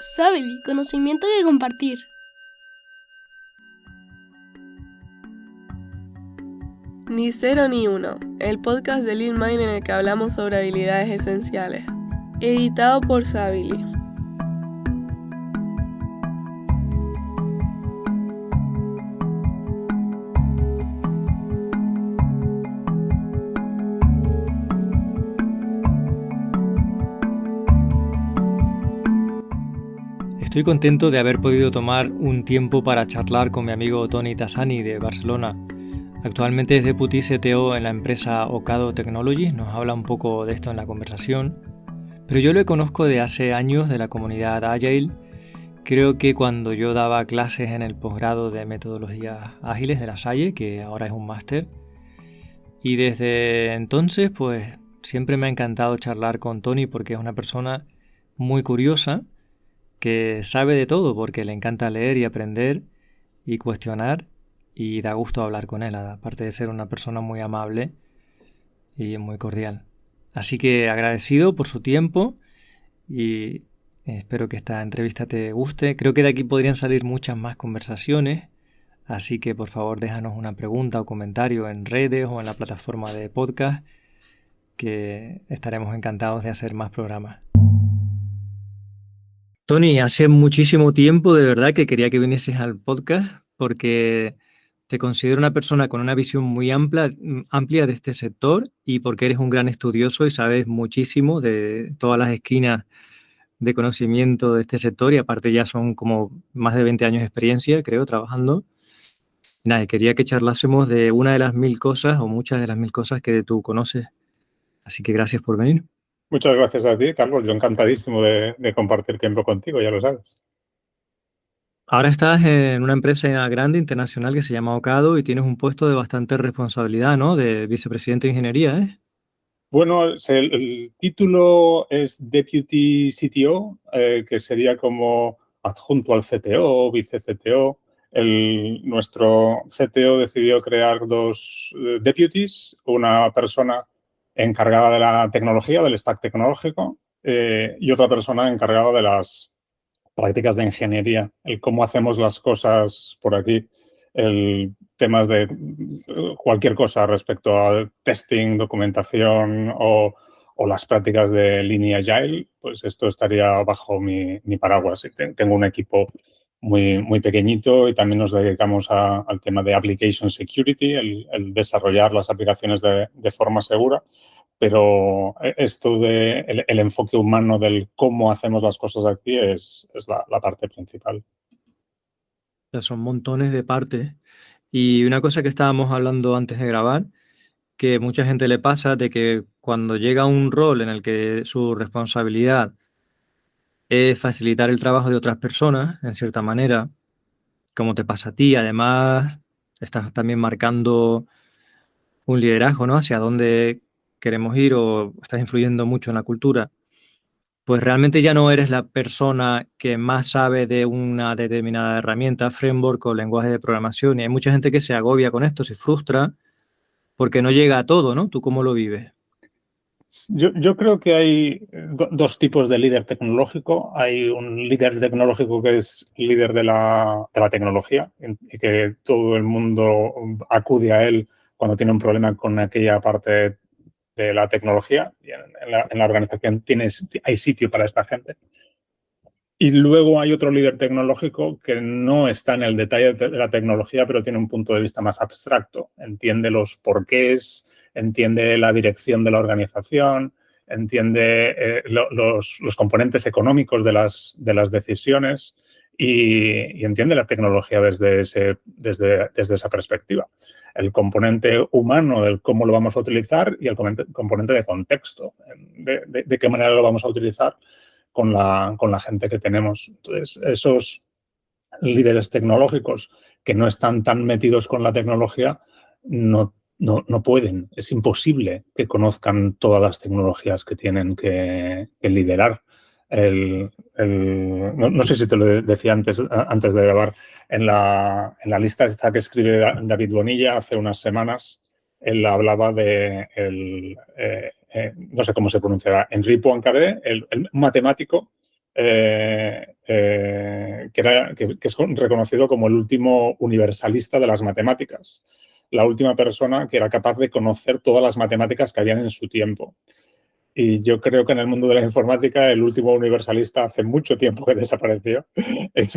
Sabely, conocimiento que compartir. Ni cero ni uno, el podcast de Lean Mind en el que hablamos sobre habilidades esenciales. Editado por Sabely. Estoy contento de haber podido tomar un tiempo para charlar con mi amigo Toni Tassani de Barcelona. Actualmente es Deputy CTO en la empresa Ocado Technologies, nos habla un poco de esto en la conversación. Pero yo lo conozco de hace años de la comunidad Agile. Creo que cuando yo daba clases en el posgrado de metodologías ágiles de la Salle, que ahora es un máster. Y desde entonces, pues siempre me ha encantado charlar con Toni porque es una persona muy curiosa, que sabe de todo porque le encanta leer y aprender y cuestionar y da gusto hablar con él, aparte de ser una persona muy amable y muy cordial. Así que agradecido por su tiempo y espero que esta entrevista te guste. Creo que de aquí podrían salir muchas más conversaciones, así que por favor déjanos una pregunta o comentario en redes o en la plataforma de podcast, que estaremos encantados de hacer más programas. Toni, hace muchísimo tiempo de verdad que quería que vinieses al podcast porque te considero una persona con una visión muy amplia de este sector y porque eres un gran estudioso y sabes muchísimo de todas las esquinas de conocimiento de este sector y aparte ya son como más de 20 años de experiencia, creo, trabajando. Y nada, quería que charlásemos de una de las 1000 cosas o muchas de las 1000 cosas que tú conoces. Así que gracias por venir. Muchas gracias a ti, Carlos. Yo encantadísimo de compartir tiempo contigo, ya lo sabes. Ahora estás en una empresa grande internacional que se llama Ocado y tienes un puesto de bastante responsabilidad, ¿no? De vicepresidente de ingeniería, ¿eh? Bueno, el título es Deputy CTO, que sería como adjunto al CTO o vice-CTO. Nuestro CTO decidió crear dos deputies, una persona encargada de la tecnología, del stack tecnológico, y otra persona encargada de las prácticas de ingeniería, el cómo hacemos las cosas por aquí, el temas de cualquier cosa respecto a testing, documentación o las prácticas de línea Agile, pues esto estaría bajo mi paraguas. Tengo un equipo muy pequeñito y también nos dedicamos al tema de application security, el desarrollar las aplicaciones de forma segura. Pero esto de el enfoque humano del cómo hacemos las cosas aquí es la parte principal. O sea, son montones de partes. Y una cosa que estábamos hablando antes de grabar, que mucha gente le pasa de que cuando llega a un rol en el que su responsabilidad es facilitar el trabajo de otras personas, en cierta manera, como te pasa a ti, además estás también marcando un liderazgo, ¿no? Hacia dónde queremos ir o estás influyendo mucho en la cultura, pues realmente ya no eres la persona que más sabe de una determinada herramienta, framework o lenguaje de programación. Y hay mucha gente que se agobia con esto, se frustra porque no llega a todo, ¿no? ¿Tú cómo lo vives? Yo creo que hay dos tipos de líder tecnológico. Hay un líder tecnológico que es líder de la tecnología y que todo el mundo acude a él cuando tiene un problema con aquella parte de la tecnología. Y en la organización hay sitio para esta gente. Y luego hay otro líder tecnológico que no está en el detalle de la tecnología, pero tiene un punto de vista más abstracto. Entiende los porqués, entiende la dirección de la organización, entiende los componentes económicos de las decisiones y entiende la tecnología desde esa perspectiva. El componente humano del cómo lo vamos a utilizar y el componente de contexto, de qué manera lo vamos a utilizar con la gente que tenemos. Entonces, esos líderes tecnológicos que no están tan metidos con la tecnología no pueden, es imposible que conozcan todas las tecnologías que tienen que liderar. No sé si te lo decía antes de grabar, en la lista esta que escribe David Bonilla hace unas semanas, él hablaba de no sé cómo se pronunciará, Henri Poincaré, el matemático que es reconocido como el último universalista de las matemáticas, la última persona que era capaz de conocer todas las matemáticas que habían en su tiempo. Y yo creo que en el mundo de la informática el último universalista hace mucho tiempo que desapareció. Es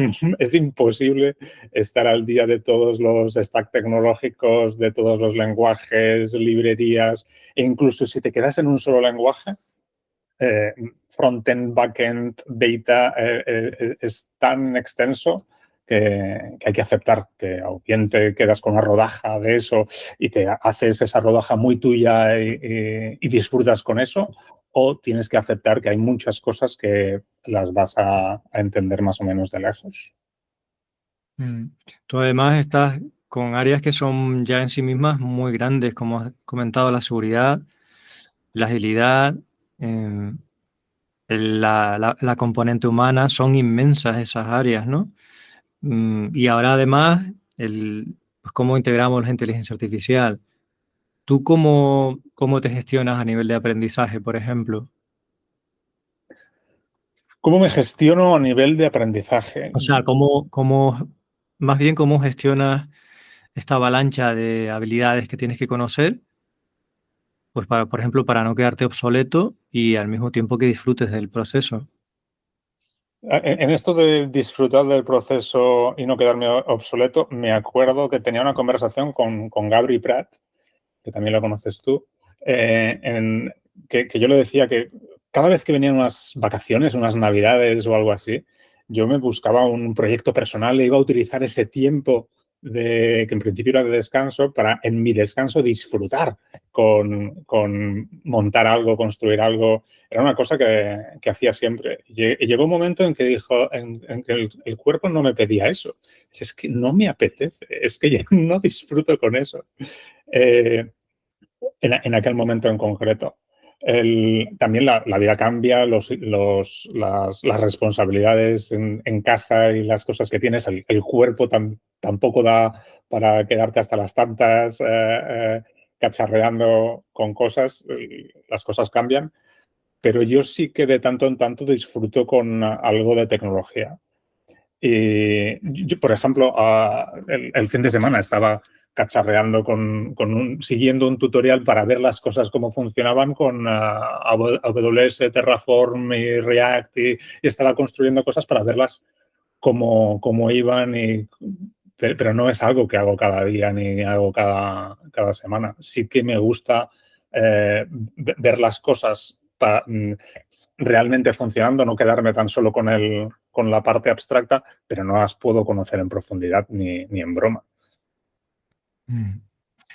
imposible estar al día de todos los stacks tecnológicos, de todos los lenguajes, librerías, e incluso si te quedas en un solo lenguaje, frontend, backend, data, es tan extenso que hay que aceptar que o bien te quedas con una rodaja de eso y te haces esa rodaja muy tuya y disfrutas con eso, o tienes que aceptar que hay muchas cosas que las vas a entender más o menos de lejos. Tú además estás con áreas que son ya en sí mismas muy grandes, como has comentado, la seguridad, la agilidad, em, la componente humana, son inmensas esas áreas, ¿no? Y ahora además, pues cómo integramos la inteligencia artificial. ¿Tú cómo te gestionas a nivel de aprendizaje, por ejemplo? ¿Cómo me gestiono a nivel de aprendizaje? O sea, más bien cómo gestionas esta avalancha de habilidades que tienes que conocer, pues para, por ejemplo, para no quedarte obsoleto y al mismo tiempo que disfrutes del proceso. En esto de disfrutar del proceso y no quedarme obsoleto, me acuerdo que tenía una conversación con Gabri Prat, que también lo conoces tú, que yo le decía que cada vez que venían unas vacaciones, unas navidades o algo así, yo me buscaba un proyecto personal e iba a utilizar ese tiempo que en principio era de descanso para en mi descanso disfrutar con montar algo, construir algo. Era una cosa que hacía siempre. Y llegó un momento en que dijo, en que el cuerpo no me pedía eso. Es que no me apetece, es que ya no disfruto con eso. En aquel momento en concreto. También la vida cambia, las responsabilidades en casa y las cosas que tienes, el cuerpo tampoco da para quedarte hasta las tantas cacharreando con cosas, las cosas cambian, pero yo sí que de tanto en tanto disfruto con algo de tecnología. Y yo, por ejemplo, el fin de semana estaba cacharreando siguiendo un tutorial para ver las cosas cómo funcionaban con AWS, Terraform y React y estaba construyendo cosas para verlas cómo iban, pero no es algo que hago cada día ni hago cada semana. Sí que me gusta ver las cosas realmente funcionando, no quedarme tan solo con la parte abstracta, pero no las puedo conocer en profundidad ni en broma.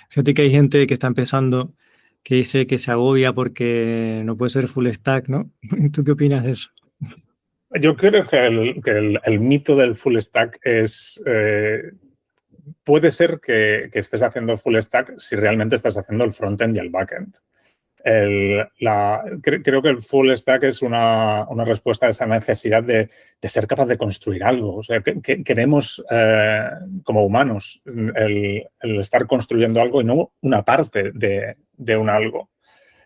Fíjate que hay gente que está empezando que dice que se agobia porque no puede ser full stack, ¿no? ¿Tú qué opinas de eso? Yo creo que el mito del full stack es... puede ser que estés haciendo full stack si realmente estás haciendo el frontend y el backend. Creo que el full stack es una respuesta a esa necesidad de ser capaz de construir algo. O sea, queremos, como humanos, el estar construyendo algo y no una parte de un algo.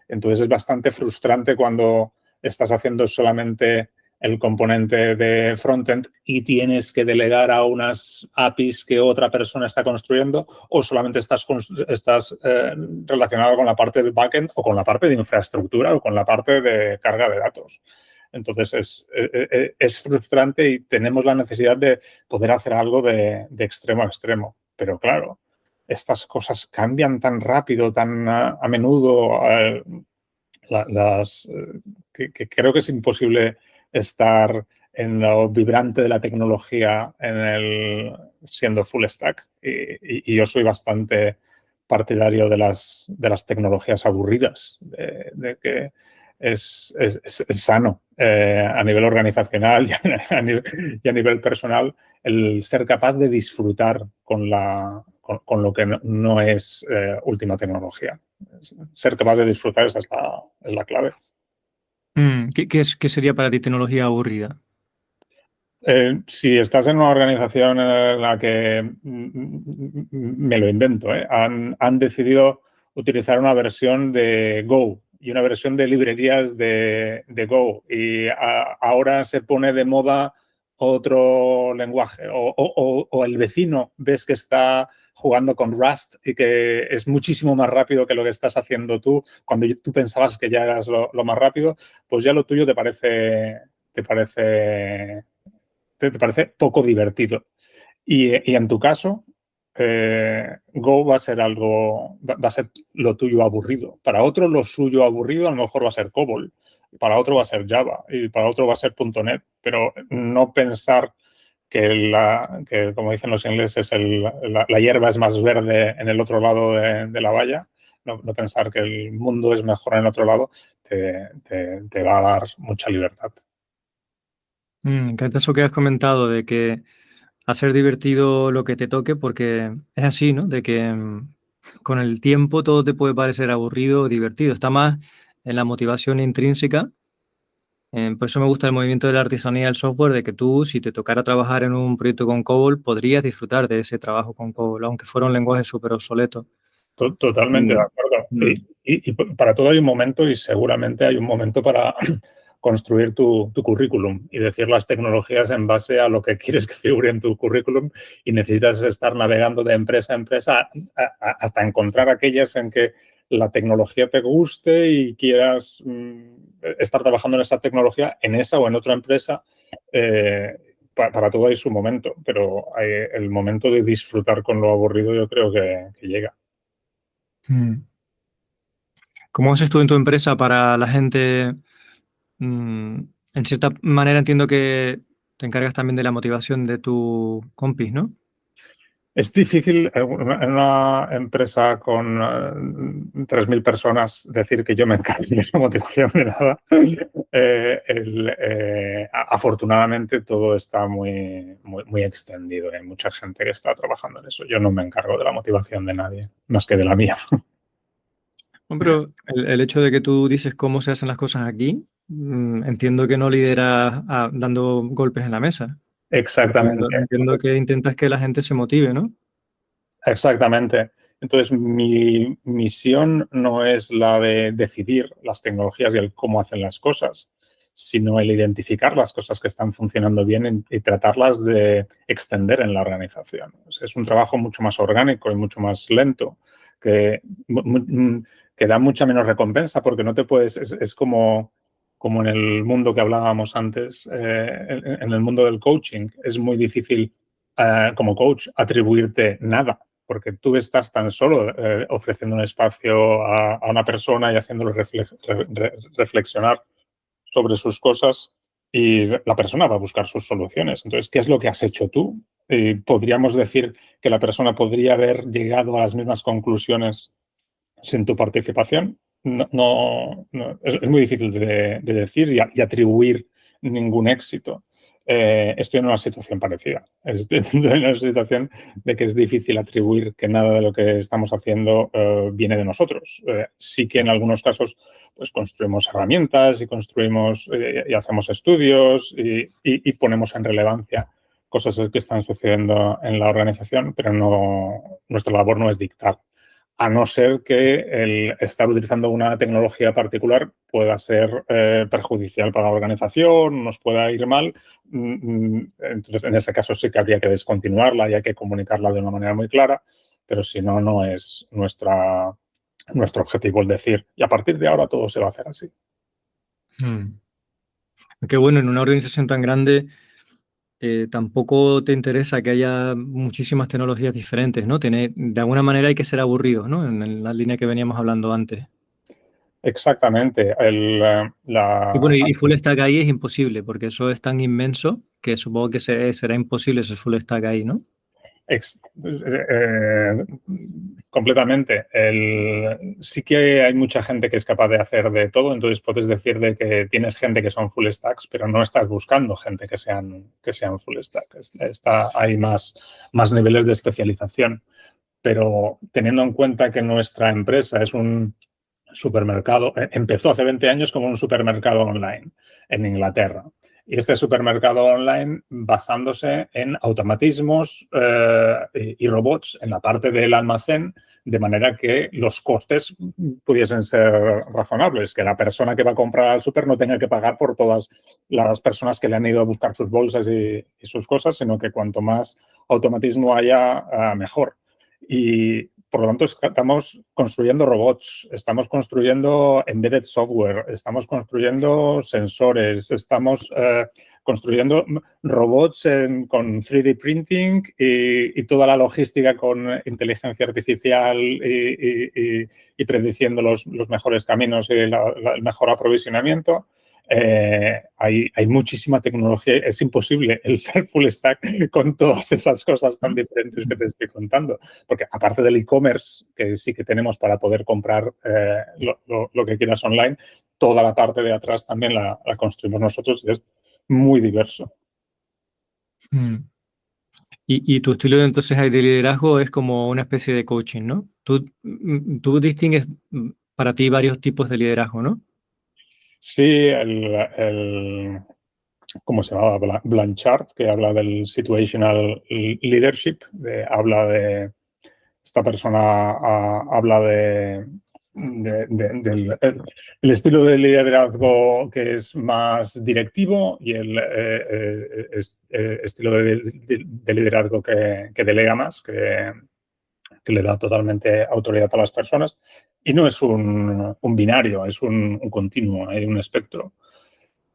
Entonces es bastante frustrante cuando estás haciendo solamente el componente de frontend y tienes que delegar a unas APIs que otra persona está construyendo, o solamente estás relacionado con la parte de backend o con la parte de infraestructura o con la parte de carga de datos. Entonces es frustrante y tenemos la necesidad de poder hacer algo de extremo a extremo. Pero claro, estas cosas cambian tan rápido, tan a menudo, que creo que es imposible estar en lo vibrante de la tecnología siendo full stack. Y yo soy bastante partidario de las tecnologías aburridas, de que es sano a nivel organizacional y a nivel personal el ser capaz de disfrutar con lo que no es última tecnología. Ser capaz de disfrutar, esa es la clave. ¿Qué sería para ti tecnología aburrida? Si estás en una organización en la que me lo invento, han decidido utilizar una versión de Go y una versión de librerías de Go. Y ahora se pone de moda otro lenguaje. O el vecino ves que está jugando con Rust y que es muchísimo más rápido que lo que estás haciendo tú. Cuando tú pensabas que ya eras lo más rápido, pues ya lo tuyo te parece poco divertido. Y en tu caso, Go va a ser va a ser lo tuyo aburrido. Para otro, lo suyo aburrido a lo mejor va a ser COBOL, para otro va a ser Java y para otro va a ser .NET, pero no pensar que como dicen los ingleses, la hierba es más verde en el otro lado de la valla, no pensar que el mundo es mejor en el otro lado, te va a dar mucha libertad. Me encanta eso que has comentado de que hacer divertido lo que te toque, porque es así, ¿no? De que con el tiempo todo te puede parecer aburrido o divertido. Está más en la motivación intrínseca. Por eso me gusta el movimiento de la artesanía del software, de que tú, si te tocara trabajar en un proyecto con COBOL, podrías disfrutar de ese trabajo con COBOL, aunque fuera un lenguaje súper obsoleto. Totalmente de acuerdo. Y para todo hay un momento y seguramente hay un momento para construir tu currículum y decir las tecnologías en base a lo que quieres que figure en tu currículum y necesitas estar navegando de empresa a empresa hasta encontrar aquellas en que la tecnología te guste y quieras estar trabajando en esa tecnología, en esa o en otra empresa. Para todo hay su momento, pero el momento de disfrutar con lo aburrido yo creo que llega. ¿Cómo haces tú en tu empresa para la gente? En cierta manera entiendo que te encargas también de la motivación de tu compis, ¿no? Es difícil en una empresa con 3.000 personas decir que yo me encargo de la motivación de nada. Afortunadamente todo está muy extendido. Hay mucha gente que está trabajando en eso. Yo no me encargo de la motivación de nadie, más que de la mía. Pero el hecho de que tú dices cómo se hacen las cosas aquí, entiendo que no lideras dando golpes en la mesa. Exactamente. Entiendo que intentas que la gente se motive, ¿no? Exactamente. Entonces, mi misión no es la de decidir las tecnologías y el cómo hacen las cosas, sino el identificar las cosas que están funcionando bien y tratarlas de extender en la organización. Es un trabajo mucho más orgánico y mucho más lento, que da mucha menos recompensa porque no te puedes, es como en el mundo que hablábamos antes, en el mundo del coaching, es muy difícil como coach atribuirte nada porque tú estás tan solo ofreciendo un espacio a una persona y haciéndolo reflexionar sobre sus cosas y la persona va a buscar sus soluciones. Entonces, ¿qué es lo que has hecho tú? Podríamos decir que la persona podría haber llegado a las mismas conclusiones sin tu participación. Es muy difícil de decir y atribuir ningún éxito. Estoy en una situación parecida. Estoy en una situación de que es difícil atribuir que nada de lo que estamos haciendo viene de nosotros. Sí que en algunos casos pues construimos herramientas y construimos y hacemos estudios y ponemos en relevancia cosas que están sucediendo en la organización, pero nuestra labor no es dictar. A no ser que el estar utilizando una tecnología particular pueda ser perjudicial para la organización, nos pueda ir mal. Entonces, en ese caso sí que habría que descontinuarla y hay que comunicarla de una manera muy clara, pero si no, no es nuestro objetivo el decir, y a partir de ahora todo se va a hacer así. Qué bueno, en una organización tan grande tampoco te interesa que haya muchísimas tecnologías diferentes, ¿no? De alguna manera hay que ser aburridos, ¿no? En la línea que veníamos hablando antes. Exactamente. Y bueno, y full stack ahí es imposible, porque eso es tan inmenso que supongo que será imposible ser full stack ahí, ¿no? Completamente. Sí que hay mucha gente que es capaz de hacer de todo, entonces puedes decir de que tienes gente que son full stacks, pero no estás buscando gente que sean full stack. Hay más niveles de especialización, pero teniendo en cuenta que nuestra empresa es un supermercado, empezó hace 20 años como un supermercado online en Inglaterra. Y este supermercado online basándose en automatismos y robots en la parte del almacén, de manera que los costes pudiesen ser razonables, que la persona que va a comprar al súper no tenga que pagar por todas las personas que le han ido a buscar sus bolsas y sus cosas, sino que cuanto más automatismo haya, mejor. Y por lo tanto estamos construyendo robots, estamos construyendo embedded software, estamos construyendo sensores, estamos construyendo robots con 3D printing y toda la logística con inteligencia artificial y prediciendo los mejores caminos y el mejor aprovisionamiento. Hay muchísima tecnología. Es imposible el ser full stack con todas esas cosas tan diferentes que te estoy contando. Porque aparte del e-commerce, que sí que tenemos para poder comprar lo que quieras online, toda la parte de atrás también la construimos nosotros y es muy diverso. Y tu estilo entonces de liderazgo es como una especie de coaching, ¿no? Tú distingues para ti varios tipos de liderazgo, ¿no? Sí, ¿cómo se llamaba? Blanchard, que habla del situational leadership, habla de esta persona, habla del el estilo de liderazgo que es más directivo y el estilo de liderazgo que delega más, que le da totalmente autoridad a las personas. Y no es un binario, es un continuo, hay un espectro.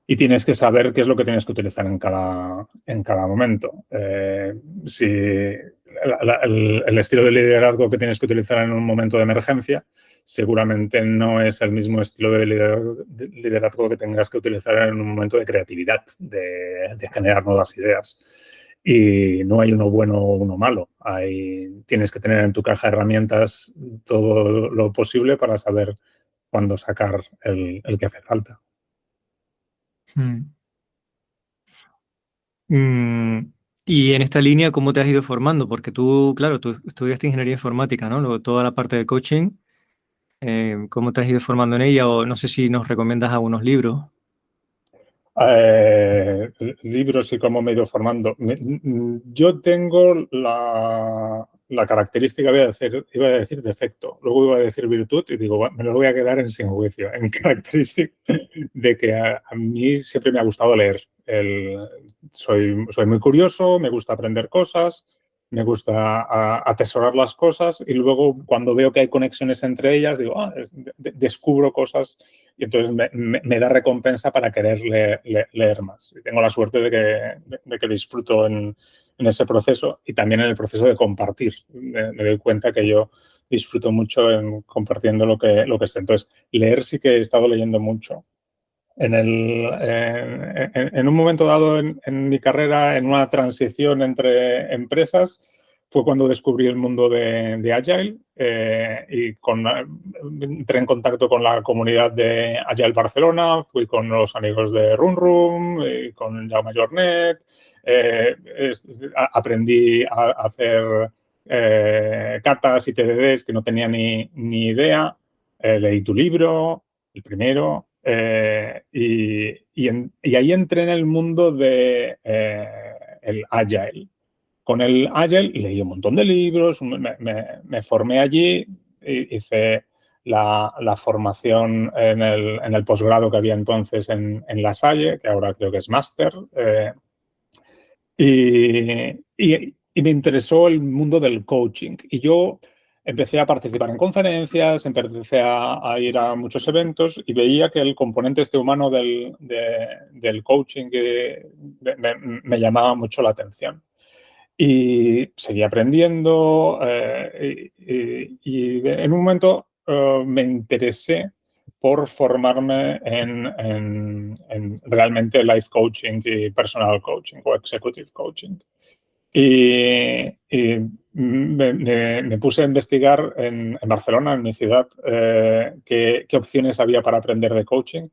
Y tienes que saber qué es lo que tienes que utilizar en cada momento. Si el estilo de liderazgo que tienes que utilizar en un momento de emergencia seguramente no es el mismo estilo de liderazgo que tengas que utilizar en un momento de creatividad, de generar nuevas ideas. Y no hay uno bueno o uno malo. Tienes que tener en tu caja de herramientas todo lo posible para saber cuándo sacar el que hace falta. Y en esta línea, ¿cómo te has ido formando? Porque tú, claro, tú estudiaste ingeniería informática, ¿no? Luego toda la parte de coaching, ¿cómo te has ido formando en ella? O no sé si nos recomiendas algunos libros. Libros y cómo me he ido formando. Yo tengo la característica, iba a decir defecto, luego iba a decir virtud y digo, me lo voy a quedar en sin juicio, en característica de que a mí siempre me ha gustado leer. Soy muy curioso, me gusta aprender cosas, me gusta atesorar las cosas y luego cuando veo que hay conexiones entre ellas, digo, descubro cosas y entonces me da recompensa para querer leer más. Y tengo la suerte de que disfruto en ese proceso y también en el proceso de compartir. Me doy cuenta que yo disfruto mucho compartiendo lo que sé. Entonces, leer sí que he estado leyendo mucho. En un momento dado en mi carrera, en una transición entre empresas, fue cuando descubrí el mundo de Agile y entré en contacto con la comunidad de Agile Barcelona, fui con los amigos de Run Room, con Jaume Jornet, aprendí a hacer catas y TDDs que no tenía ni idea, leí tu libro, el primero, y ahí entré en el mundo de el Agile. Con el Agile leí un montón de libros, me formé allí, hice la formación en el posgrado que había entonces en La Salle, que ahora creo que es máster, y me interesó el mundo del coaching. Y yo empecé a participar en conferencias, empecé a ir a muchos eventos y veía que el componente humano del coaching me llamaba mucho la atención. Y seguí aprendiendo y en un momento me interesé por formarme en realmente life coaching y personal coaching o executive coaching. Y me puse a investigar en Barcelona, en mi ciudad, qué opciones había para aprender de coaching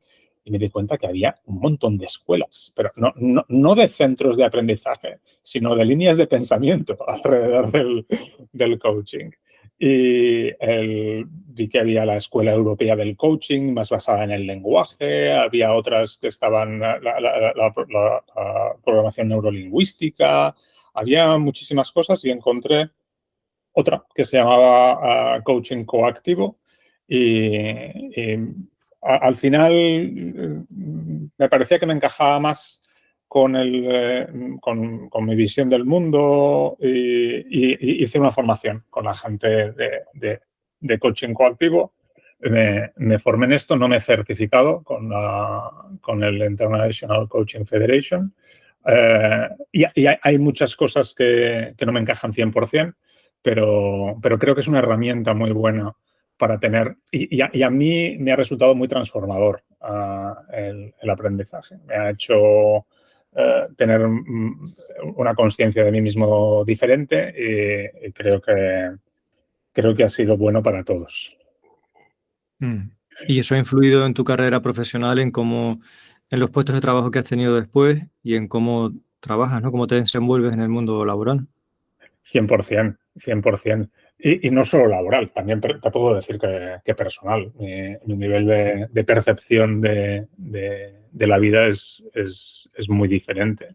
y me di cuenta que había un montón de escuelas, pero no de centros de aprendizaje, sino de líneas de pensamiento alrededor del coaching. y vi que había la Escuela Europea del Coaching, más basada en el lenguaje, había otras que estaban la programación neurolingüística, había muchísimas cosas y encontré otra que se llamaba Coaching Coactivo y al final me parecía que me encajaba más con mi visión del mundo y hice una formación con la gente de coaching coactivo. Me formé en esto, no me he certificado con el International Coaching Federation. Y hay muchas cosas que no me encajan 100%, pero creo que es una herramienta muy buena para tener, y a mí me ha resultado muy transformador el aprendizaje. Me ha hecho tener una conciencia de mí mismo diferente y creo que ha sido bueno para todos. ¿Y eso ha influido en tu carrera profesional, en los puestos de trabajo que has tenido después y en cómo trabajas, ¿no? Cómo te desenvuelves en el mundo laboral? 100%, 100%. Y no solo laboral, también te puedo decir que personal. Mi nivel de percepción de la vida es muy diferente.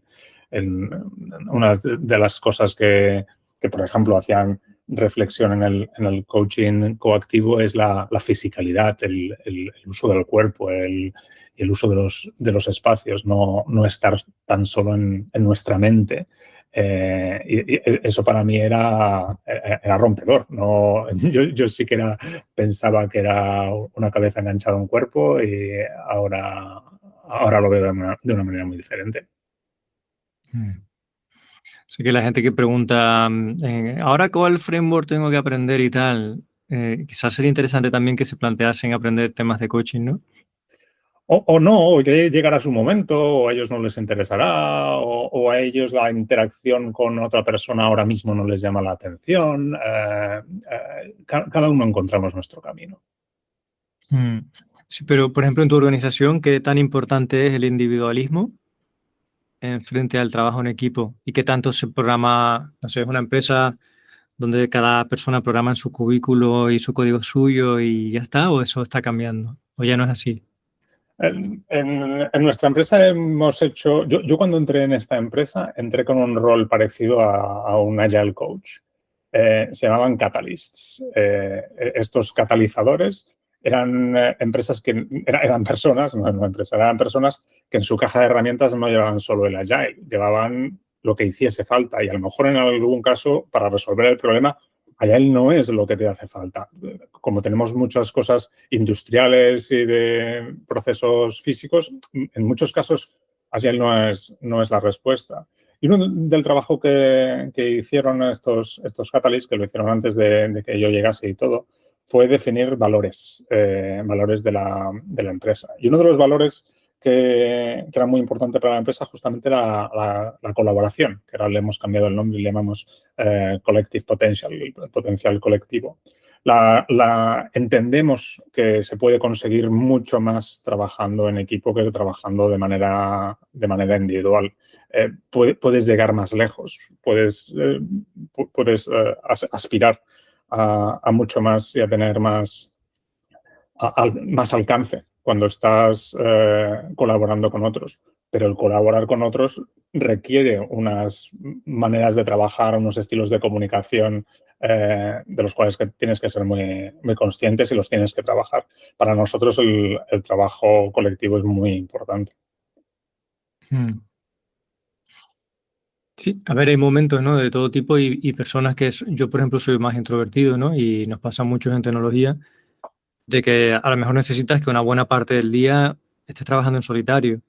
Una de las cosas que, por ejemplo, hacían reflexión en el coaching coactivo es la fisicalidad, el uso del cuerpo, el uso de los espacios, no estar tan solo en nuestra mente. Y eso para mí era rompedor. No, yo sí que pensaba que era una cabeza enganchada a un cuerpo y ahora lo veo de una manera muy diferente. Así que la gente que pregunta, ¿ahora cuál framework tengo que aprender y tal? Quizás sería interesante también que se planteasen aprender temas de coaching, ¿no? O no, o que llegará su momento, o a ellos no les interesará, o a ellos la interacción con otra persona ahora mismo no les llama la atención. Cada uno encontramos nuestro camino. Sí, pero, por ejemplo, en tu organización, ¿qué tan importante es el individualismo frente al trabajo en equipo? ¿Y qué tanto se programa? No sé, es una empresa donde cada persona programa en su cubículo y su código suyo y ya está, ¿o eso está cambiando? ¿O ya no es así? En nuestra empresa hemos hecho... Yo cuando entré en esta empresa, entré con un rol parecido a un Agile Coach. Se llamaban Catalysts. Estos catalizadores eran empresas que... Eran personas, no empresas, eran personas que en su caja de herramientas no llevaban solo el Agile, llevaban lo que hiciese falta y a lo mejor en algún caso para resolver el problema Agile no es lo que te hace falta. Como tenemos muchas cosas industriales y de procesos físicos, en muchos casos Agile no es la respuesta. Y uno del trabajo que hicieron estos Catalysts, que lo hicieron antes de que yo llegase y todo, fue definir valores, valores de la empresa. Y uno de los valores que era muy importante para la empresa justamente la colaboración, que ahora le hemos cambiado el nombre y le llamamos Collective Potential, el potencial colectivo. Entendemos que se puede conseguir mucho más trabajando en equipo que trabajando de manera individual. Puedes llegar más lejos, puedes aspirar a mucho más y a tener más alcance cuando estás colaborando con otros. Pero el colaborar con otros requiere unas maneras de trabajar, unos estilos de comunicación de los cuales tienes que ser muy, muy conscientes y los tienes que trabajar. Para nosotros el trabajo colectivo es muy importante. Sí, a ver, hay momentos, ¿no? De todo tipo y personas yo, por ejemplo, soy más introvertido, ¿no? Y nos pasa mucho en tecnología de que a lo mejor necesitas que una buena parte del día estés trabajando en solitario.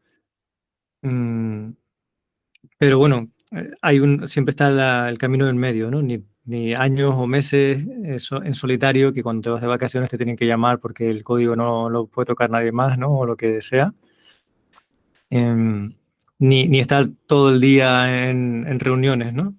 Pero bueno, siempre está el camino del medio, ¿no? Ni años o meses en solitario, que cuando te vas de vacaciones te tienen que llamar porque el código no lo puede tocar nadie más, ¿no? O lo que sea. Ni estar todo el día en reuniones, ¿no?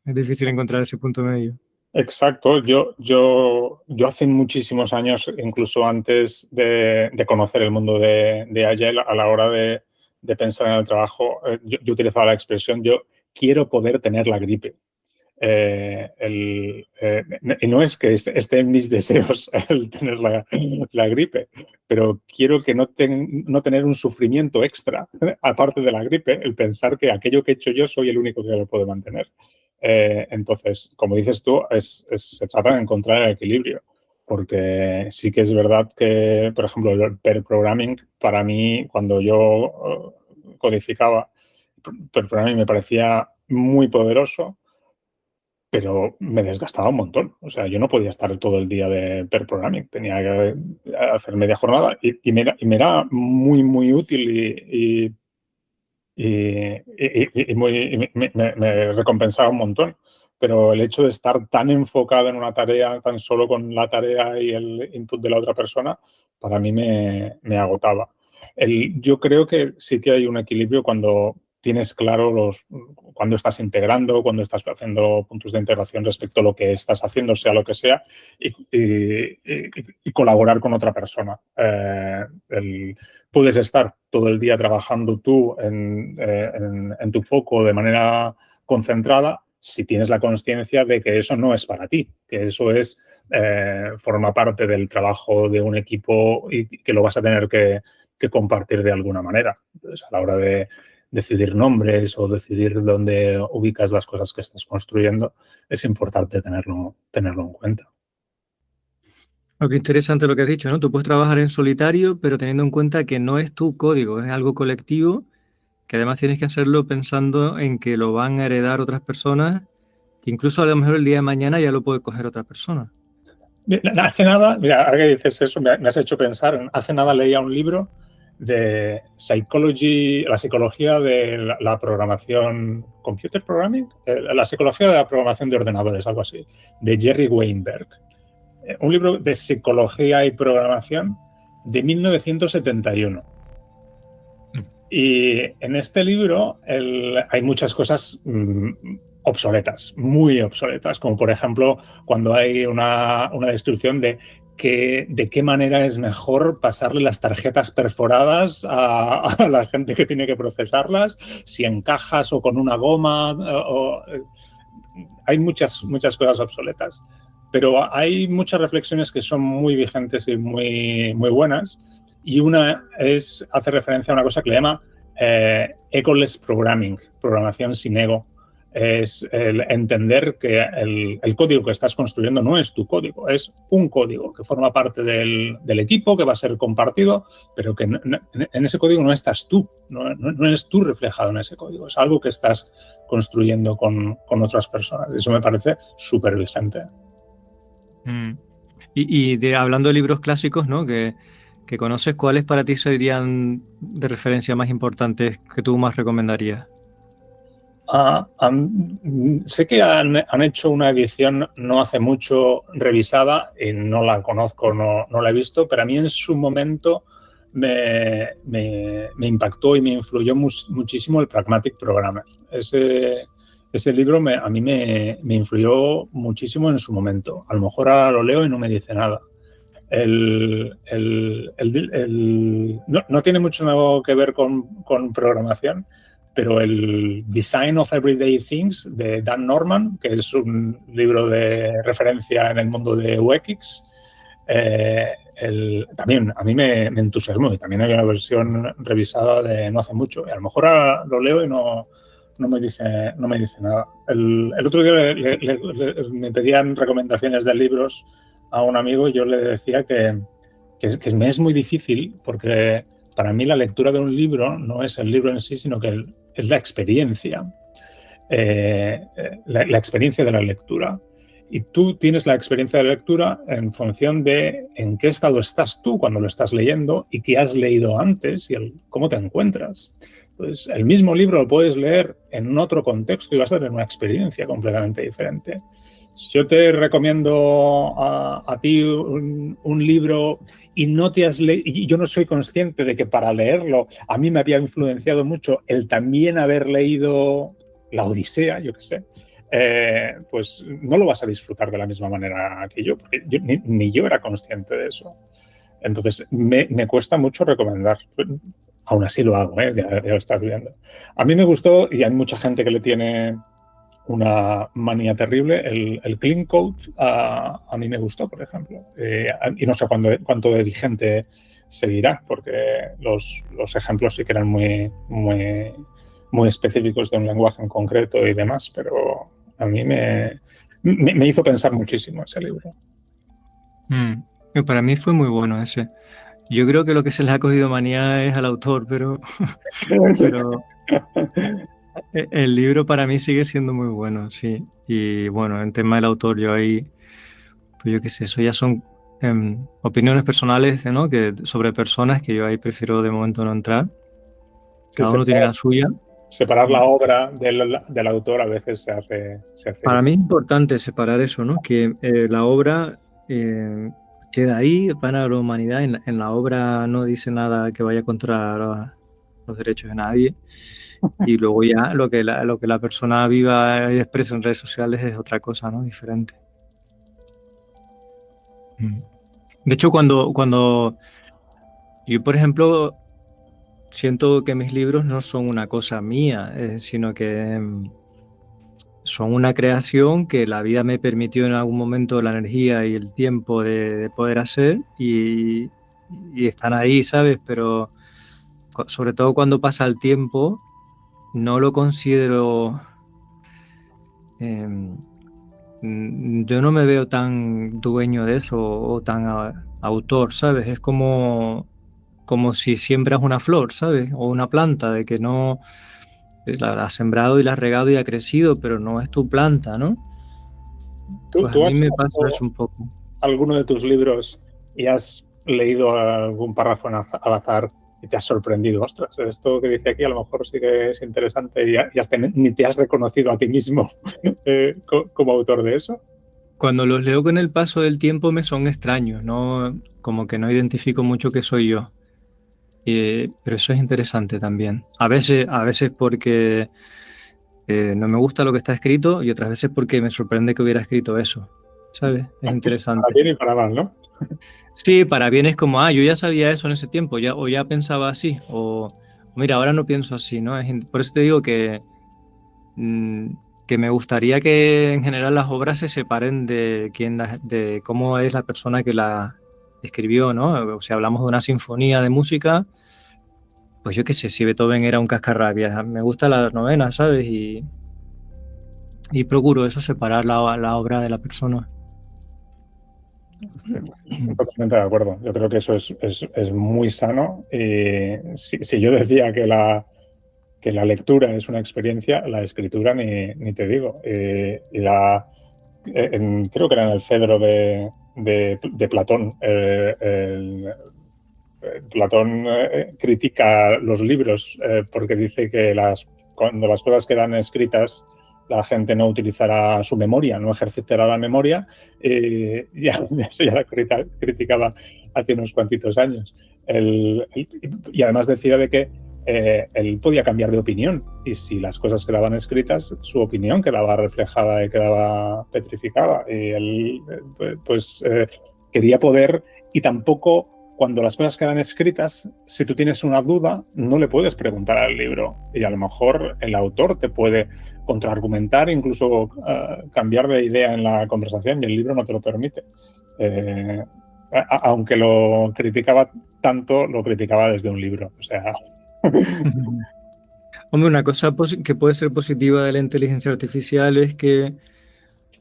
Es difícil encontrar ese punto medio. Exacto. Yo hace muchísimos años, incluso antes de conocer el mundo de Agile, a la hora de pensar en el trabajo, yo utilizaba la expresión, yo quiero poder tener la gripe. Y no es que esté en mis deseos el tener la gripe, pero quiero que no tener un sufrimiento extra, aparte de la gripe, el pensar que aquello que he hecho yo soy el único que lo puede mantener. Entonces, como dices tú, se trata de encontrar el equilibrio, porque sí que es verdad que, por ejemplo, el pair programming, para mí, cuando yo codificaba, pair programming me parecía muy poderoso, pero me desgastaba un montón. O sea, yo no podía estar todo el día de pair programming. Tenía que hacer media jornada y me era muy, muy útil me recompensaba un montón. Pero el hecho de estar tan enfocado en una tarea, tan solo con la tarea y el input de la otra persona, para mí me agotaba. Yo creo que sí que hay un equilibrio cuando tienes claro cuando estás integrando, cuando estás haciendo puntos de integración respecto a lo que estás haciendo, sea lo que sea, y colaborar con otra persona. Puedes estar todo el día trabajando tú en tu foco de manera concentrada si tienes la consciencia de que eso no es para ti, que eso forma parte del trabajo de un equipo y que lo vas a tener que compartir de alguna manera. Entonces, a la hora de decidir nombres o decidir dónde ubicas las cosas que estás construyendo, es importante tenerlo en cuenta. Qué interesante lo que has dicho, ¿no? Tú puedes trabajar en solitario, pero teniendo en cuenta que no es tu código, es algo colectivo, que además tienes que hacerlo pensando en que lo van a heredar otras personas, que incluso a lo mejor el día de mañana ya lo puede coger otra persona. Hace nada, mira, ahora que dices eso, me has hecho pensar, hace nada leía un libro de la psicología de la programación, computer programming, la psicología de la programación de ordenadores, algo así, de Jerry Weinberg. Un libro de psicología y programación de 1971. Y en este libro hay muchas cosas obsoletas, muy obsoletas, como por ejemplo cuando hay una descripción de qué manera es mejor pasarle las tarjetas perforadas a la gente que tiene que procesarlas, si en cajas o con una goma. Hay muchas cosas obsoletas, pero hay muchas reflexiones que son muy vigentes y muy, muy buenas. Y una hace referencia a una cosa que le llama egoless programming, programación sin ego. Es el entender que el código que estás construyendo no es tu código, es un código que forma parte del equipo, que va a ser compartido, pero que en ese código no estás tú, no eres tú reflejado en ese código, es algo que estás construyendo con otras personas. Eso me parece súper vigente. Hablando de libros clásicos, ¿no? que conoces, ¿cuáles para ti serían de referencia más importantes que tú más recomendarías? Sé que han hecho una edición no hace mucho revisada y no la conozco, no la he visto, pero a mí en su momento me impactó y me influyó muchísimo el Pragmatic Programmer. Ese libro a mí me influyó muchísimo en su momento. A lo mejor ahora lo leo y no me dice nada. No tiene mucho que ver con programación, pero el Design of Everyday Things de Dan Norman, que es un libro de referencia en el mundo de UX, también a mí me entusiasmó, y también hay una versión revisada de no hace mucho. Y a lo mejor ahora lo leo y no me dice nada. El otro día me pedían recomendaciones de libros a un amigo y yo le decía que me es muy difícil, porque para mí la lectura de un libro no es el libro en sí, sino que es la experiencia. La experiencia de la lectura. Y tú tienes la experiencia de la lectura en función de en qué estado estás tú cuando lo estás leyendo y qué has leído antes y cómo te encuentras. Entonces, el mismo libro lo puedes leer en otro contexto y vas a tener una experiencia completamente diferente. Si yo te recomiendo a ti un libro y no te has leído, y yo no soy consciente de que para leerlo a mí me había influenciado mucho el también haber leído La Odisea, yo qué sé, pues no lo vas a disfrutar de la misma manera que yo, porque ni yo era consciente de eso. Entonces, me cuesta mucho recomendar. Aún así lo hago, ya lo estás viendo. A mí me gustó, y hay mucha gente que le tiene una manía terrible. El clean code a mí me gustó, por ejemplo. Y no sé cuánto de vigente seguirá, porque los ejemplos sí que eran muy específicos de un lenguaje en concreto y demás, pero a mí me hizo pensar muchísimo ese libro. Para mí fue muy bueno ese. Yo creo que lo que se le ha cogido manía es al autor, pero el libro para mí sigue siendo muy bueno, sí. Y bueno, en tema del autor, yo ahí, pues yo qué sé, eso ya son opiniones personales, ¿no? Sobre personas que yo ahí prefiero de momento no entrar. Sí, Cada uno tiene la suya. Separar la obra del autor a veces se hace Para mí es importante separar eso, ¿no? Que la obra queda ahí para la humanidad. En la obra no dice nada que vaya contra los derechos de nadie. Y luego ya lo que la persona viva y expresa en redes sociales es otra cosa, ¿no? Diferente. De hecho, cuando yo, por ejemplo, siento que mis libros no son una cosa mía, sino que son una creación que la vida me permitió en algún momento la energía y el tiempo de poder hacer y están ahí, ¿sabes? Pero sobre todo cuando pasa el tiempo, no lo considero... yo no me veo tan dueño de eso o tan autor, ¿sabes? Es como si siembras una flor, ¿sabes? O una planta, de que no la has sembrado y la has regado y ha crecido, pero no es tu planta, ¿no? Pues a ¿Tú mí has me pasa eso un poco. alguno de tus libros y has leído algún párrafo al azar y te has sorprendido? Ostras, esto que dice aquí a lo mejor sí que es interesante y ni te has reconocido a ti mismo como autor de eso. Cuando los leo con el paso del tiempo me son extraños, ¿no? Como que no identifico mucho que soy yo. Pero eso es interesante también. A veces porque no me gusta lo que está escrito y otras veces porque me sorprende que hubiera escrito eso, ¿sabes? Es interesante. Para bien y para mal, ¿no? Sí, para bien es como, yo ya sabía eso en ese tiempo, o ya pensaba así, o mira, ahora no pienso así, ¿no? Por eso te digo que me gustaría que en general las obras se separen de de cómo es la persona que la escribió, ¿no? O si hablamos de una sinfonía de música, pues yo qué sé, si Beethoven era un cascarrabias, me gusta la novena, ¿sabes? Y procuro eso, separar la obra de la persona. Totalmente de acuerdo. Yo creo que eso es muy sano. Si yo decía que la lectura es una experiencia, la escritura ni te digo. Creo que era en el Fedro de Platón. Platón critica los libros porque dice que cuando las cosas quedan escritas, la gente no utilizará su memoria, no ejercitará la memoria. Eso ya lo criticaba hace unos cuantitos años. Y además decía de que él podía cambiar de opinión y si las cosas quedaban escritas, su opinión quedaba reflejada y quedaba petrificada. Y él pues quería poder, y tampoco cuando las cosas quedan escritas, si tú tienes una duda, no le puedes preguntar al libro y a lo mejor el autor te puede contraargumentar, incluso cambiar de idea en la conversación y el libro no te lo permite. Aunque lo criticaba tanto, lo criticaba desde un libro. O sea... Hombre, una cosa que puede ser positiva de la inteligencia artificial es que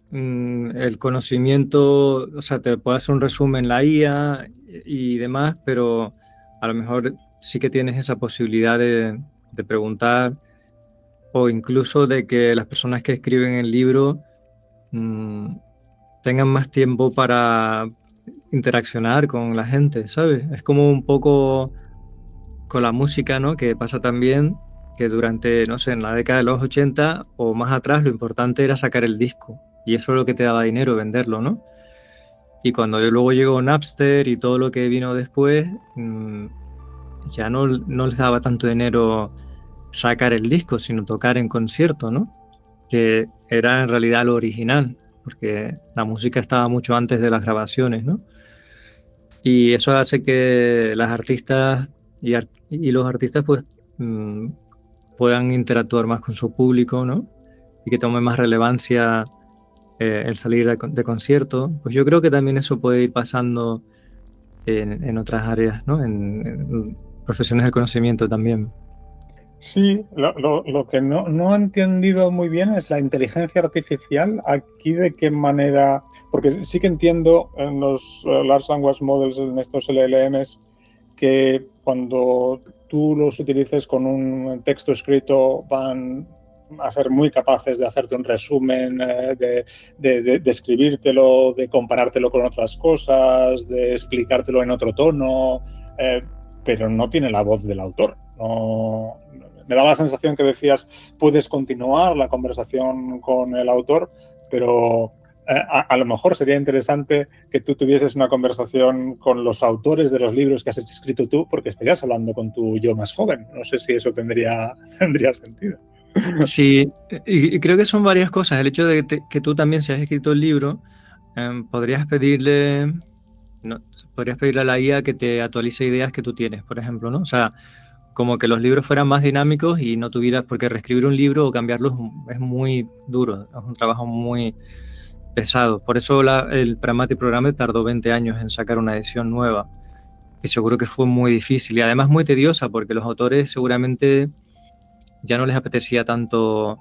el conocimiento, o sea, te puede hacer un resumen la IA y demás, pero a lo mejor sí que tienes esa posibilidad de preguntar o incluso de que las personas que escriben el libro tengan más tiempo para interaccionar con la gente, ¿sabes? Es como un poco con la música, ¿no? Que pasa también que durante, no sé, en la década de los 80 o más atrás, lo importante era sacar el disco. Y eso es lo que te daba dinero, venderlo, ¿no? Y cuando luego llegó Napster y todo lo que vino después, ya no les daba tanto dinero sacar el disco, sino tocar en concierto, ¿no? Que era en realidad lo original, porque la música estaba mucho antes de las grabaciones, ¿no? Y eso hace que las artistas y los artistas pues puedan interactuar más con su público, ¿no? y que tome más relevancia el salir de concierto, pues yo creo que también eso puede ir pasando en otras áreas, ¿no? En profesiones del conocimiento también. Sí, lo que no he entendido muy bien es la inteligencia artificial. Aquí de qué manera, porque sí que entiendo en los Large Language Models, en estos LLMs, que cuando tú los utilices con un texto escrito van a ser muy capaces de hacerte un resumen, de escribírtelo, de comparártelo con otras cosas, de explicártelo en otro tono, pero no tiene la voz del autor. No, me daba la sensación que decías, puedes continuar la conversación con el autor, pero a lo mejor sería interesante que tú tuvieses una conversación con los autores de los libros que has escrito tú, porque estarías hablando con tu yo más joven. No sé si eso tendría sentido. Sí, y creo que son varias cosas. El hecho de que tú también, si has escrito el libro, podrías pedirle, no, podrías pedirle a la IA que te actualice ideas que tú tienes, por ejemplo, ¿no? O sea, como que los libros fueran más dinámicos y no tuvieras, porque reescribir un libro o cambiarlo es muy duro, es un trabajo muy pesado. Por eso el Pragmatic Programmer tardó 20 años en sacar una edición nueva y seguro que fue muy difícil y además muy tediosa porque los autores seguramente ya no les apetecía tanto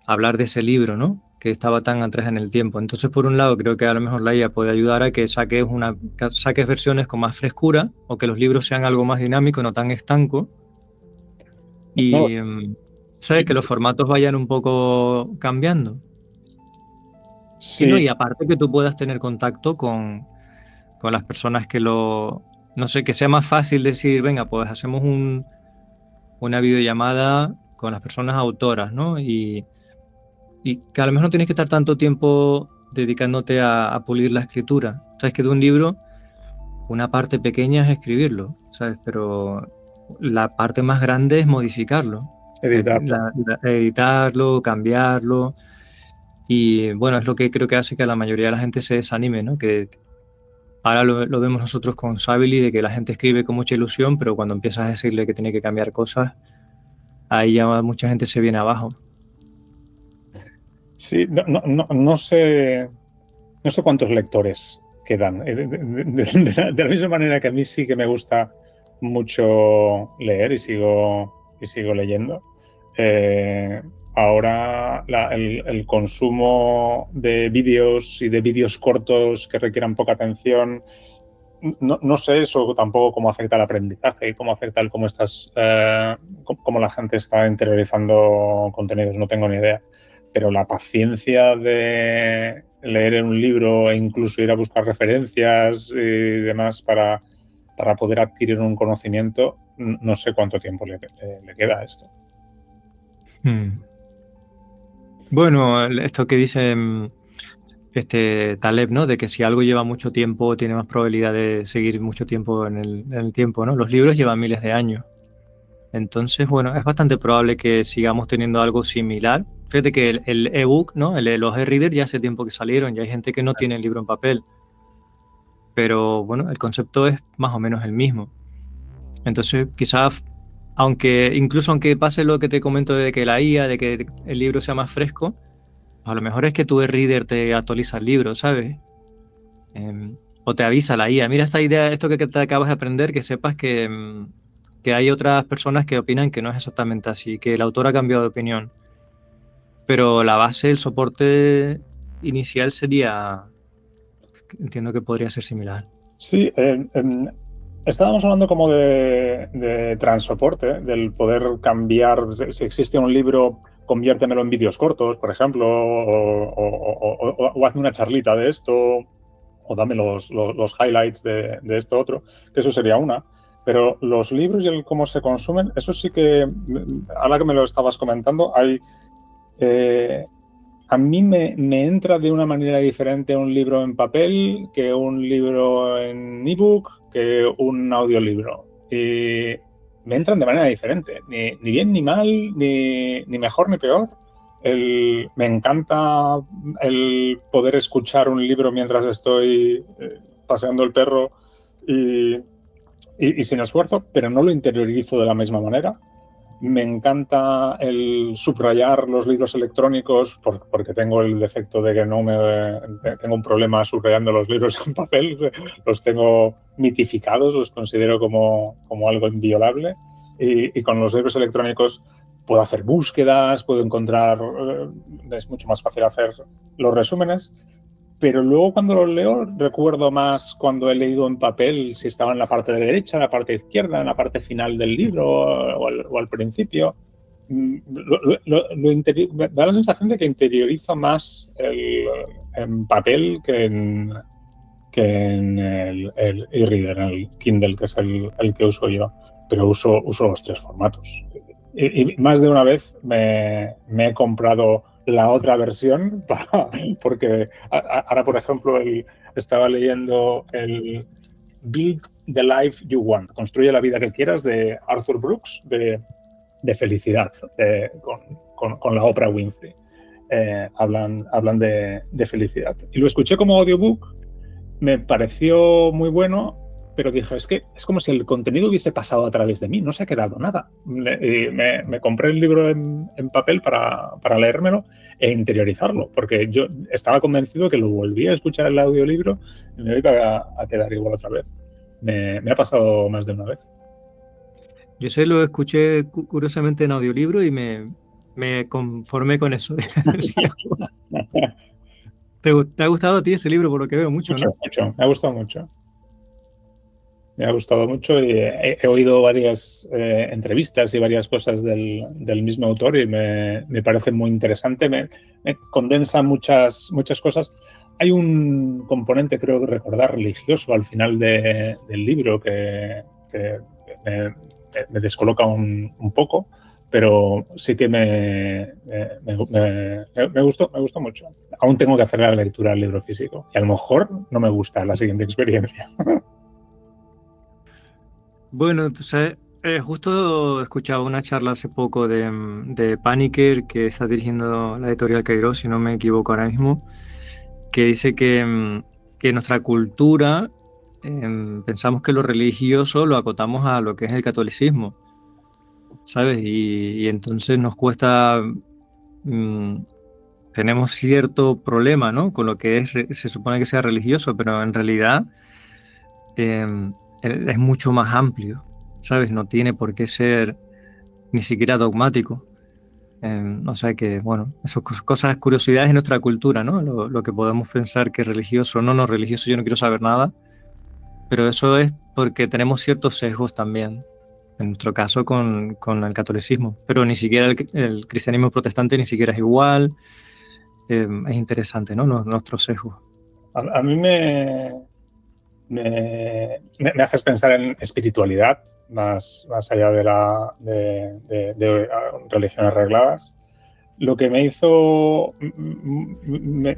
hablar de ese libro, ¿no? Que estaba tan atrás en el tiempo. Entonces, por un lado, creo que a lo mejor la IA puede ayudar a que saques versiones con más frescura o que los libros sean algo más dinámico, no tan estanco. Y, ¿sabes? Que los formatos vayan un poco cambiando. Sí. Y, no, y aparte que tú puedas tener contacto con las personas que no sé, que sea más fácil decir, venga, pues hacemos una videollamada con las personas autoras, ¿no? Y que a lo mejor no tienes que estar tanto tiempo dedicándote a pulir la escritura. Sabes que de un libro, una parte pequeña es escribirlo, ¿sabes? Pero la parte más grande es modificarlo. Editarlo, cambiarlo. Y bueno, es lo que creo que hace que la mayoría de la gente se desanime, ¿no? Que ahora lo vemos nosotros con Sabily, de que la gente escribe con mucha ilusión, pero cuando empiezas a decirle que tiene que cambiar cosas, ahí ya mucha gente se viene abajo. Sí, no sé cuántos lectores quedan. De la misma manera que a mí sí que me gusta mucho leer y sigo leyendo. Ahora el consumo de vídeos y de vídeos cortos que requieran poca atención, no sé eso tampoco cómo afecta al aprendizaje y cómo afecta cómo la gente está interiorizando contenidos, no tengo ni idea. Pero la paciencia de leer un libro e incluso ir a buscar referencias y demás para poder adquirir un conocimiento, no sé cuánto tiempo le queda a esto. Bueno, esto que dice Taleb, ¿no? De que si algo lleva mucho tiempo, tiene más probabilidad de seguir mucho tiempo en el tiempo, ¿no? Los libros llevan miles de años. Entonces, bueno, es bastante probable que sigamos teniendo algo similar. Fíjate que el ebook, ¿no? Los e-readers ya hace tiempo que salieron, ya hay gente que no tiene el libro en papel. Pero bueno, el concepto es más o menos el mismo. Entonces, quizás, incluso aunque pase lo que te comento de que la IA, de que el libro sea más fresco, a lo mejor es que tu e-reader te actualiza el libro, ¿sabes? O te avisa la IA, mira esta idea, esto que te acabas de aprender, que sepas que hay otras personas que opinan que no es exactamente así, que el autor ha cambiado de opinión. Pero la base, el soporte inicial entiendo que podría ser similar. Sí, estábamos hablando como de transoporte, del poder cambiar, si existe un libro, conviértemelo en vídeos cortos, por ejemplo, o hazme una charlita de esto, o dame los highlights de esto otro, que eso sería una. Pero los libros y el cómo se consumen, eso sí que, ahora que me lo estabas comentando, a mí me entra de una manera diferente un libro en papel que un libro en ebook, que un audiolibro. Y me entran de manera diferente, ni bien ni mal, ni mejor ni peor. Me encanta el poder escuchar un libro mientras estoy paseando el perro y sin esfuerzo, pero no lo interiorizo de la misma manera. Me encanta el subrayar los libros electrónicos porque tengo el defecto de que tengo un problema subrayando los libros en papel. Los tengo mitificados, los considero como algo inviolable. Y con los libros electrónicos puedo hacer búsquedas, puedo encontrar, es mucho más fácil hacer los resúmenes. Pero luego cuando los leo recuerdo más cuando he leído en papel, si estaba en la parte derecha, en la parte izquierda, en la parte final del libro o al principio. Me da la sensación de que interiorizo más en papel que en el e-reader, en el Kindle, que es el que uso yo. Pero uso los tres formatos. Y más de una vez me he comprado la otra versión porque ahora, por ejemplo, estaba leyendo el Build the Life You Want, Construye la vida que quieras, de Arthur Brooks, de felicidad, con la Oprah Winfrey. Hablan de felicidad. Y lo escuché como audiobook, me pareció muy bueno, pero dije, es que es como si el contenido hubiese pasado a través de mí, no se ha quedado nada. Me compré el libro en papel para leérmelo e interiorizarlo, porque yo estaba convencido que lo volví a escuchar el audiolibro y me iba a quedar igual otra vez. Me ha pasado más de una vez. Yo lo escuché curiosamente en audiolibro y me conformé con eso. ¿Te ha gustado a ti ese libro, por lo que veo? Mucho, ¿no? Mucho. Me ha gustado mucho. Me ha gustado mucho y he oído varias entrevistas y varias cosas del mismo autor y me parece muy interesante. Me condensa muchas cosas. Hay un componente, creo recordar, religioso al final del libro que me descoloca un poco, pero sí que me gustó mucho. Aún tengo que hacer la lectura del libro físico y a lo mejor no me gusta la siguiente experiencia. Bueno, tú sabes, justo escuchaba una charla hace poco de Paniker, que está dirigiendo la editorial Kairos, si no me equivoco ahora mismo, que dice que nuestra cultura pensamos que lo religioso lo acotamos a lo que es el catolicismo, ¿sabes? Y entonces nos cuesta, tenemos cierto problema, ¿no? Con lo que se supone que sea religioso, pero en realidad es mucho más amplio, ¿sabes? No tiene por qué ser ni siquiera dogmático. O sea que, bueno, esas cosas, curiosidades de nuestra cultura, ¿no? Lo que podemos pensar que es religioso, no religioso, yo no quiero saber nada, pero eso es porque tenemos ciertos sesgos también, en nuestro caso con el catolicismo, pero ni siquiera el cristianismo protestante ni siquiera es igual. Es interesante, ¿no? Nuestros sesgos. A mí me haces pensar en espiritualidad, más allá de religiones regladas. Lo que me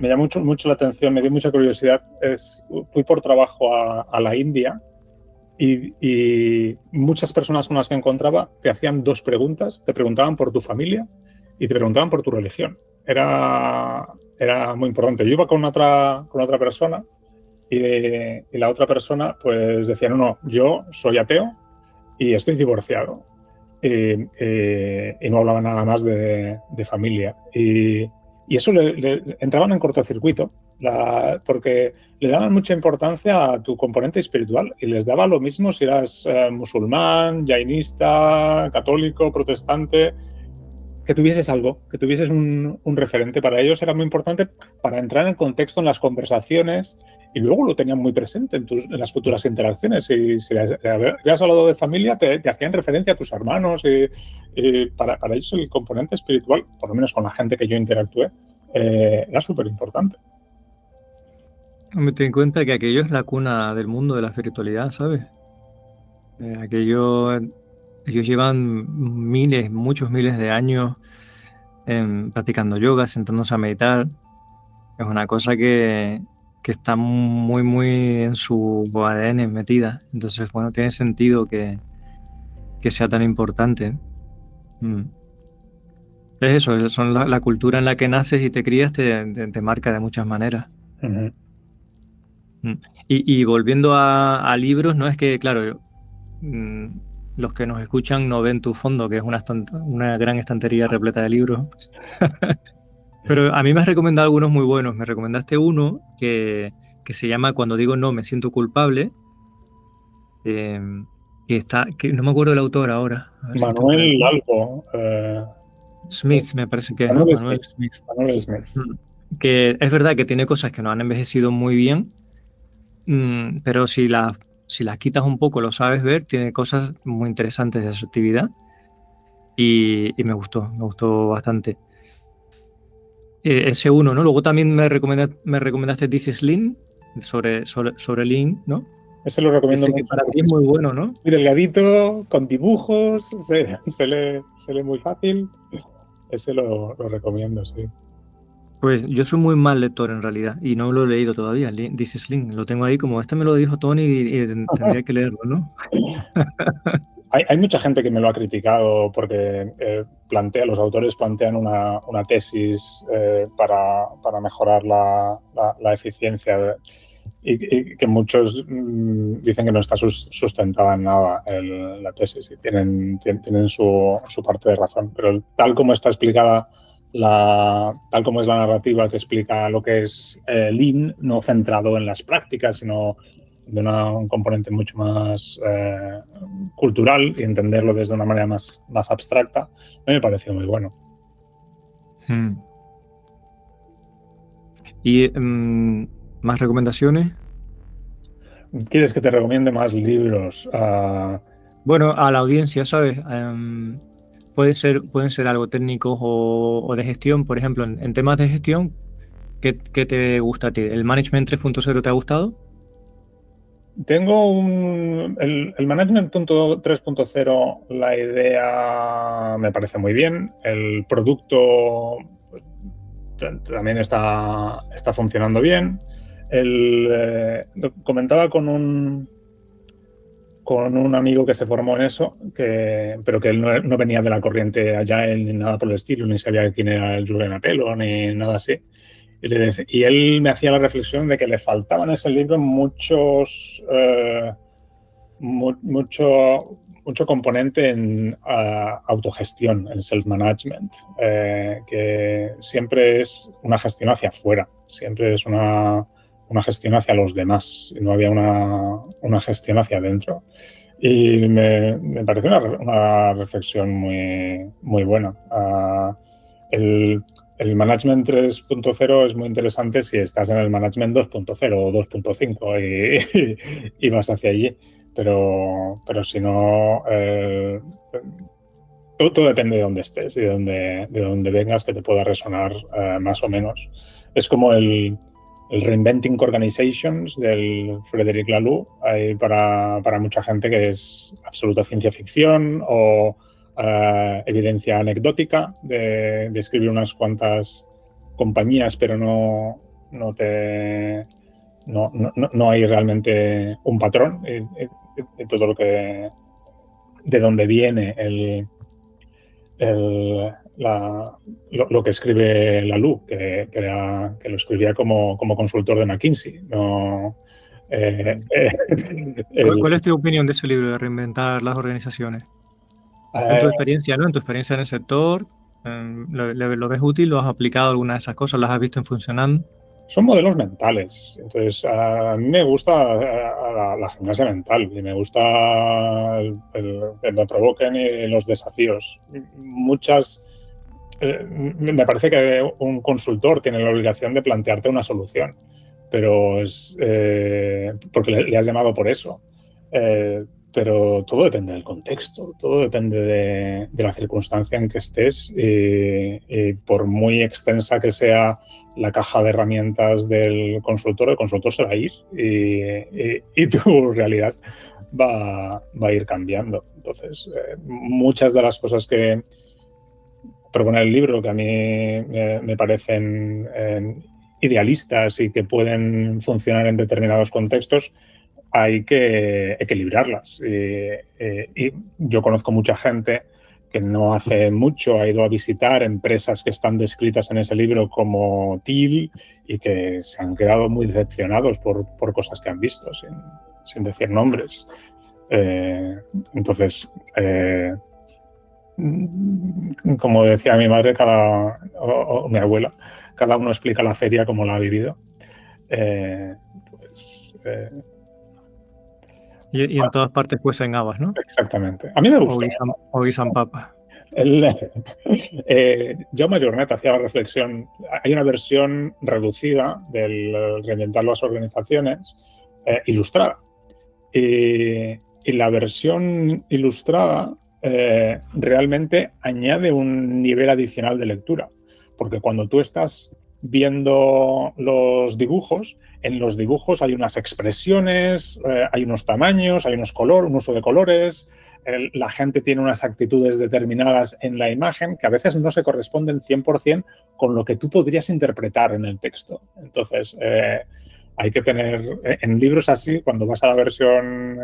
llamó mucho la atención, me dio mucha curiosidad, fui por trabajo a la India y muchas personas con las que encontraba te hacían dos preguntas, te preguntaban por tu familia y te preguntaban por tu religión. Era muy importante. Yo iba con otra persona y la otra persona pues decía, no, yo soy ateo y estoy divorciado. Y no hablaba nada más de familia. Y eso le entraban en cortocircuito, porque le daban mucha importancia a tu componente espiritual y les daba lo mismo si eras musulmán, jainista, católico, protestante, que tuvieses algo, que tuvieses un referente. Para ellos era muy importante para entrar en contexto en las conversaciones y luego lo tenían muy presente en las futuras interacciones. Y si habías hablado de familia, te hacían referencia a tus hermanos. Y para ellos el componente espiritual, por lo menos con la gente que yo interactué, era súper importante. Me ten en cuenta que aquello es la cuna del mundo de la espiritualidad, ¿sabes? Ellos llevan muchos miles de años practicando yoga, sentándose a meditar. Es una cosa que está muy, muy en su ADN metida. Entonces, bueno, tiene sentido que sea tan importante. Es eso, son la cultura en la que naces y te crías te marca de muchas maneras. Uh-huh. Y volviendo a libros, no es que, claro, los que nos escuchan no ven tu fondo, que es una gran estantería repleta de libros. Pero a mí me has recomendado algunos muy buenos. Me recomendaste uno que se llama Cuando digo no me siento culpable, eh, que no me acuerdo del autor ahora. A ver si está por Manuel aquí. algo. Smith me parece que es, ¿no? Manuel Manuel Smith. Smith. Manuel Smith. Que es verdad que tiene cosas que no han envejecido muy bien, pero si las quitas un poco, lo sabes ver, tiene cosas muy interesantes de asertividad y me gustó bastante. Ese uno, ¿no? Luego también me recomendaste This is Lean, sobre Lean, ¿no? Ese lo recomiendo Ese que mucho para ti porque es es muy bueno, ¿no? muy delgadito, con dibujos, se lee muy fácil. Ese lo recomiendo, sí. Pues yo soy muy mal lector en realidad y no lo he leído todavía, This is Lean. Lo tengo ahí como, este me lo dijo Tony y tendría que leerlo, ¿no? Hay mucha gente que me lo ha criticado porque los autores plantean una tesis para mejorar la eficiencia y que muchos dicen que no está sustentada en nada la tesis y tienen su parte de razón. Pero tal como está explicada, tal como es la narrativa que explica lo que es Lean, no centrado en las prácticas, sino de un componente mucho más cultural y entenderlo desde una manera más abstracta, a mí me pareció muy bueno. Hmm. ¿Y más recomendaciones? ¿Quieres que te recomiende más libros? Bueno, a la audiencia, ¿sabes? Pueden ser algo técnicos o de gestión. Por ejemplo, en temas de gestión, ¿qué te gusta a ti? ¿El Management 3.0 te ha gustado? Tengo el Management 3.0, la idea me parece muy bien. El producto también está funcionando bien. Comentaba con un amigo que se formó en eso, pero que él no venía de la corriente Agile ni nada por el estilo, ni sabía quién era el Julian Apello ni nada así. Y él me hacía la reflexión de que le faltaban en ese libro mucho componente en autogestión, en self-management, que siempre es una gestión hacia afuera, siempre es una gestión hacia los demás, y no había una gestión hacia adentro. Y me pareció una reflexión muy, muy buena. El Management 3.0 es muy interesante si estás en el Management 2.0 o 2.5 y vas hacia allí. Pero si no, todo depende de dónde estés y de dónde vengas, que te pueda resonar más o menos. Es como el Reinventing Organizations del Frederic Laloux. Hay para mucha gente que es absoluta ciencia ficción o evidencia anecdótica de escribir unas cuantas compañías, pero no hay realmente un patrón en todo lo que de dónde viene lo que escribe Laloux, que lo escribía como consultor de McKinsey. ¿Cuál es tu opinión de ese libro, de reinventar las organizaciones? En tu experiencia, ¿no? En tu experiencia en el sector, ¿lo ves útil? ¿Lo has aplicado alguna de esas cosas? ¿Las has visto en funcionando? Son modelos mentales. Entonces, a mí me gusta la gimnasia mental y me gusta que me provoquen los desafíos. Me parece que un consultor tiene la obligación de plantearte una solución, pero es porque le has llamado por eso. Pero todo depende del contexto, todo depende de la circunstancia en que estés y por muy extensa que sea la caja de herramientas del consultor, el consultor se va a ir y tu realidad va a ir cambiando. Entonces, muchas de las cosas que propone el libro, que a mí me parecen idealistas y que pueden funcionar en determinados contextos, hay que equilibrarlas. Y yo conozco mucha gente que no hace mucho ha ido a visitar empresas que están descritas en ese libro como TIL y que se han quedado muy decepcionados por cosas que han visto, sin decir nombres. Entonces, como decía mi madre o mi abuela, cada uno explica la feria como la ha vivido. Y en todas partes cuecen habas, ¿no? Exactamente. A mí me gusta. O guisan papas. Jaume Jornet hacía la reflexión. Hay una versión reducida del Reinventar las Organizaciones ilustrada. Y la versión ilustrada realmente añade un nivel adicional de lectura. Porque cuando tú estás viendo los dibujos, en los dibujos hay unas expresiones, hay unos tamaños, hay un uso de colores. La gente tiene unas actitudes determinadas en la imagen que a veces no se corresponden 100% con lo que tú podrías interpretar en el texto. Entonces, hay que tener, en libros así, cuando vas a la versión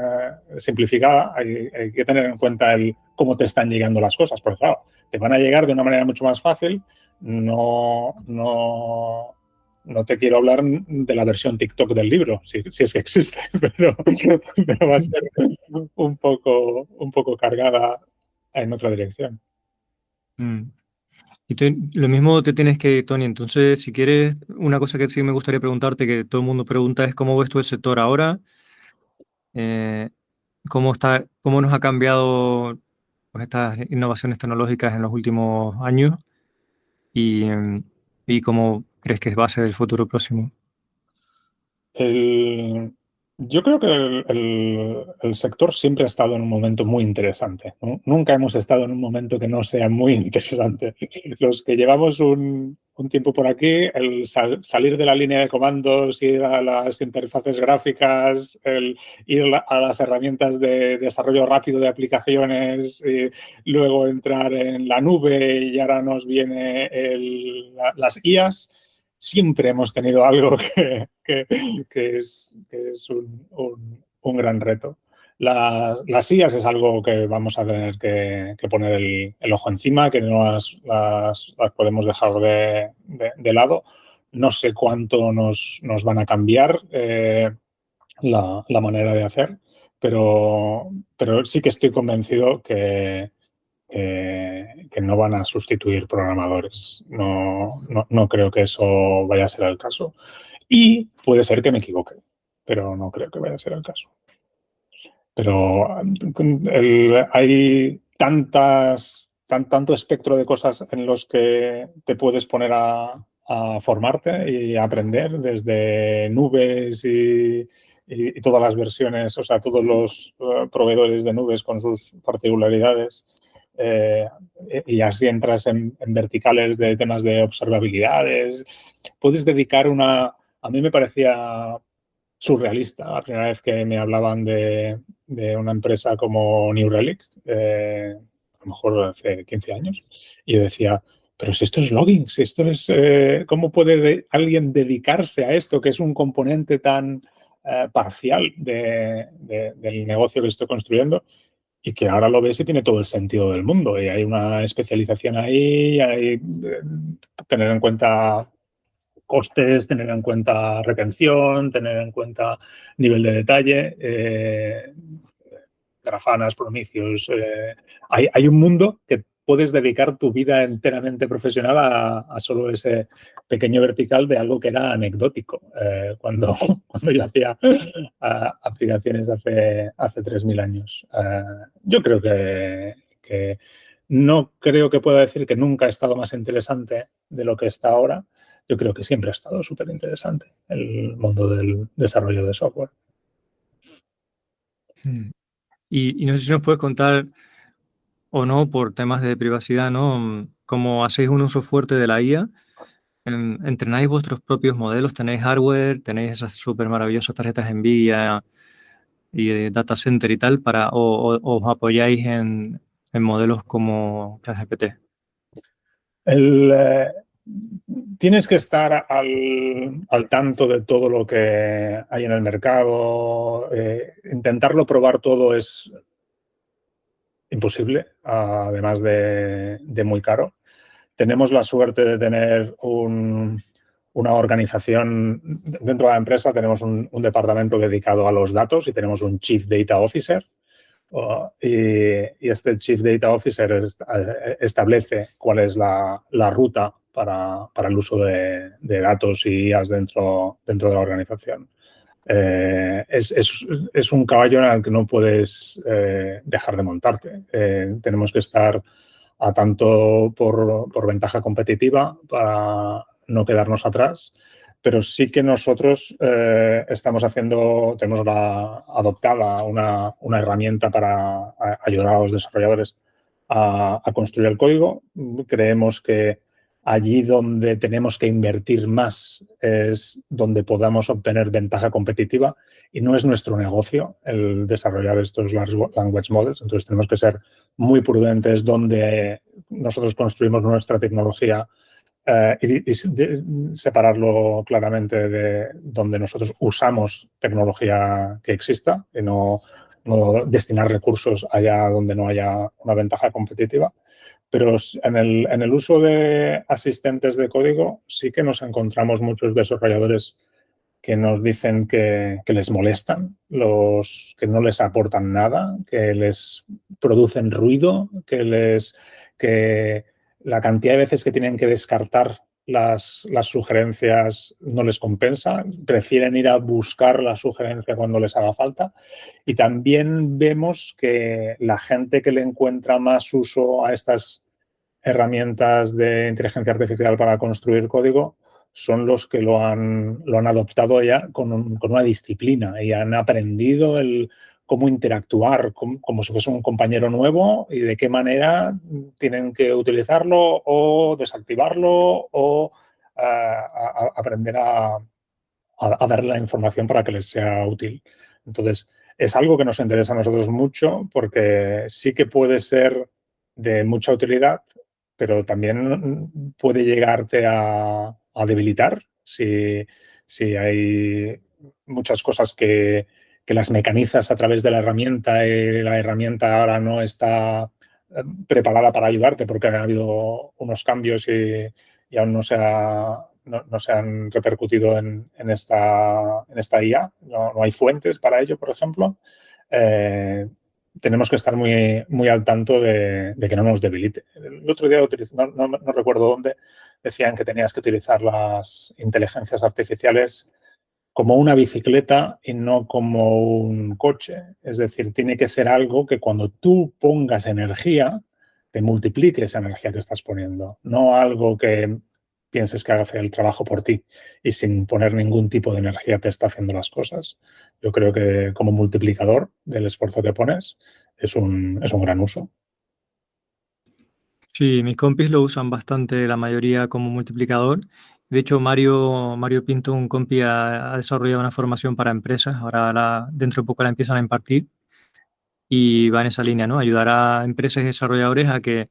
simplificada, hay que tener en cuenta cómo te están llegando las cosas, porque claro, te van a llegar de una manera mucho más fácil. No te quiero hablar de la versión TikTok del libro, si es que existe, pero va a ser un poco cargada en otra dirección. Y lo mismo te tienes que, Tony, entonces, si quieres, una cosa que sí me gustaría preguntarte, que todo el mundo pregunta, es cómo ves tú el sector ahora, cómo nos ha cambiado pues, estas innovaciones tecnológicas en los últimos años y cómo crees que va a ser el futuro próximo. Yo creo que el sector siempre ha estado en un momento muy interesante, ¿no? Nunca hemos estado en un momento que no sea muy interesante. Los que llevamos un tiempo por aquí, el salir de la línea de comandos, ir a las interfaces gráficas, ir a las herramientas de desarrollo rápido de aplicaciones, y luego entrar en la nube y ahora nos viene las IAs. Siempre hemos tenido algo que es un gran reto. Las IAs es algo que vamos a tener que poner el ojo encima, que no las podemos dejar de lado. No sé cuánto nos van a cambiar la manera de hacer, pero sí que estoy convencido que no van a sustituir programadores. No creo que eso vaya a ser el caso. Y puede ser que me equivoque, pero no creo que vaya a ser el caso. Pero hay tanto espectro de cosas en los que te puedes poner a formarte y a aprender, desde nubes y todas las versiones, o sea, todos los proveedores de nubes con sus particularidades. Y así entras en verticales de temas de observabilidades. Puedes dedicar a mí me parecía surrealista la primera vez que me hablaban de una empresa como New Relic, a lo mejor hace 15 años, y yo decía, pero si esto es logging, si esto es... ¿cómo puede alguien dedicarse a esto, que es un componente tan parcial del negocio que estoy construyendo? Y que ahora lo ves y tiene todo el sentido del mundo. Y hay una especialización ahí, hay tener en cuenta costes, tener en cuenta retención, tener en cuenta nivel de detalle, Grafanas, Prometheus. Hay un mundo que puedes dedicar tu vida enteramente profesional a solo ese pequeño vertical de algo que era anecdótico cuando yo hacía aplicaciones hace 3.000 años. Yo creo que no creo que pueda decir que nunca ha estado más interesante de lo que está ahora. Yo creo que siempre ha estado súper interesante el mundo del desarrollo de software. Y no sé si nos puedes contar o no, por temas de privacidad, ¿no? Como hacéis un uso fuerte de la IA, ¿entrenáis vuestros propios modelos? ¿Tenéis hardware? ¿Tenéis esas súper maravillosas tarjetas NVIDIA y data center y tal? ¿O os apoyáis en modelos como ChatGPT? Tienes que estar al tanto de todo lo que hay en el mercado. Intentarlo probar todo es imposible, además de muy caro. Tenemos la suerte de tener una organización dentro de la empresa. Tenemos un departamento dedicado a los datos y tenemos un Chief Data Officer Y este Chief Data Officer establece cuál es la ruta para el uso de datos y IAs dentro de la organización. Es un caballo en el que no puedes dejar de montarte. Tenemos que estar a tanto por ventaja competitiva para no quedarnos atrás, pero sí que nosotros tenemos adoptada una herramienta para ayudar a los desarrolladores a construir el código. Creemos que allí donde tenemos que invertir más es donde podamos obtener ventaja competitiva y no es nuestro negocio el desarrollar estos large language models. Entonces tenemos que ser muy prudentes donde nosotros construimos nuestra tecnología y separarlo claramente de donde nosotros usamos tecnología que exista y no destinar recursos allá donde no haya una ventaja competitiva. Pero en el uso de asistentes de código sí que nos encontramos muchos desarrolladores que nos dicen que les molestan, que no les aportan nada, que les producen ruido, que la cantidad de veces que tienen que descartar las sugerencias no les compensa, prefieren ir a buscar la sugerencia cuando les haga falta. Y también vemos que la gente que le encuentra más uso a estas herramientas de inteligencia artificial para construir código son los que lo han adoptado ya con una disciplina y han aprendido cómo interactuar como si fuese un compañero nuevo y de qué manera tienen que utilizarlo o desactivarlo o aprender a darle la información para que les sea útil. Entonces, es algo que nos interesa a nosotros mucho porque sí que puede ser de mucha utilidad, pero también puede llegarte a debilitar si hay muchas cosas que las mecanizas a través de la herramienta y la herramienta ahora no está preparada para ayudarte porque ha habido unos cambios y aún no se han repercutido en esta IA. No hay fuentes para ello, por ejemplo. Tenemos que estar muy, muy al tanto de que no nos debilite. El otro día, no recuerdo dónde, decían que tenías que utilizar las inteligencias artificiales como una bicicleta y no como un coche. Es decir, tiene que ser algo que cuando tú pongas energía, te multiplique esa energía que estás poniendo. No algo que pienses que hace el trabajo por ti y sin poner ningún tipo de energía te está haciendo las cosas. Yo creo que como multiplicador del esfuerzo que pones es un gran uso. Sí, mis compis lo usan bastante, la mayoría como multiplicador. De hecho, Mario Pinto, un compi, ha desarrollado una formación para empresas. Ahora dentro de poco la empiezan a impartir y va en esa línea, ¿no? Ayudar a empresas y desarrolladores a que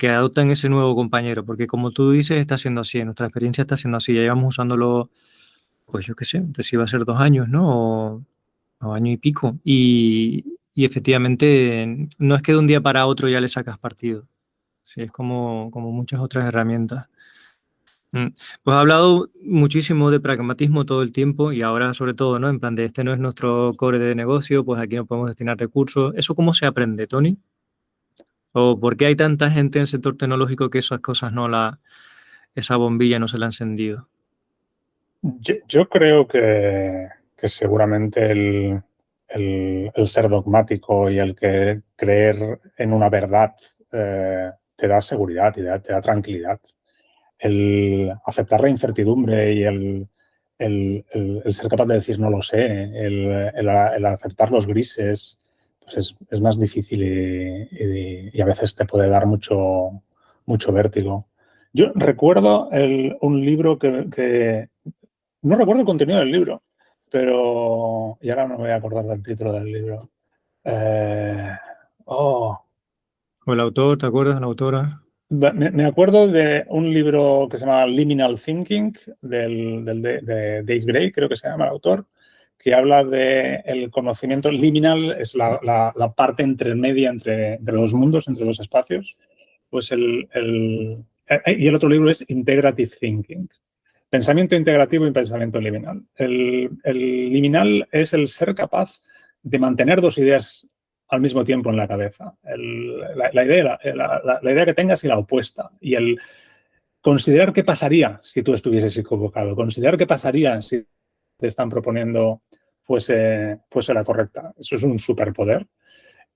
adopten ese nuevo compañero, porque como tú dices, está siendo así, en nuestra experiencia está siendo así. Ya llevamos usándolo, pues yo qué sé, entonces iba a ser 2 años, ¿no? O año y pico. Y efectivamente, no es que de un día para otro ya le sacas partido. Sí, es como muchas otras herramientas. Pues he hablado muchísimo de pragmatismo todo el tiempo y ahora sobre todo, ¿no? En plan de este no es nuestro core de negocio, pues aquí no podemos destinar recursos. ¿Eso cómo se aprende, Tony? ¿O por qué hay tanta gente en el sector tecnológico que esas cosas esa bombilla no se la ha encendido? Yo creo que seguramente el ser dogmático y el que creer en una verdad te da seguridad y te da tranquilidad. El aceptar la incertidumbre y el ser capaz de decir no lo sé, el aceptar los grises, pues es más difícil y a veces te puede dar mucho vértigo. Yo recuerdo un libro que no recuerdo el contenido del libro, pero y ahora no me voy a acordar del título del libro. ¿O el autor? ¿Te acuerdas de la autora? Me acuerdo de un libro que se llama Liminal Thinking, de Dave Gray, creo que se llama el autor, que habla del conocimiento. Liminal es la parte intermedia entre los mundos, entre los espacios. Pues y el otro libro es Integrative Thinking. Pensamiento integrativo y pensamiento liminal. El liminal es el ser capaz de mantener dos ideas al mismo tiempo en la cabeza. La idea que tengas y la opuesta. Y el considerar qué pasaría si tú estuvieses equivocado. Considerar qué pasaría si te están proponiendo fuese la correcta. Eso es un superpoder.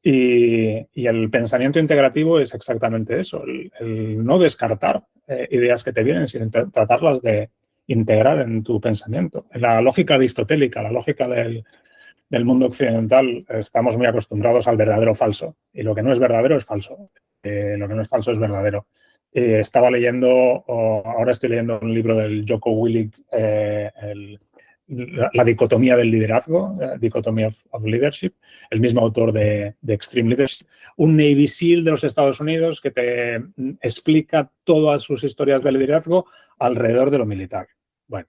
Y el pensamiento integrativo es exactamente eso. El no descartar ideas que te vienen, sino tratarlas de integrar en tu pensamiento. En la lógica aristotélica, la lógica del mundo occidental, estamos muy acostumbrados al verdadero o falso. Y lo que no es verdadero es falso. Lo que no es falso es verdadero. Estaba leyendo, ahora estoy leyendo un libro del Jocko Willink, la dicotomía del liderazgo, Dichotomy of Leadership, el mismo autor de Extreme Leadership, un Navy SEAL de los Estados Unidos que te explica todas sus historias de liderazgo alrededor de lo militar. Bueno,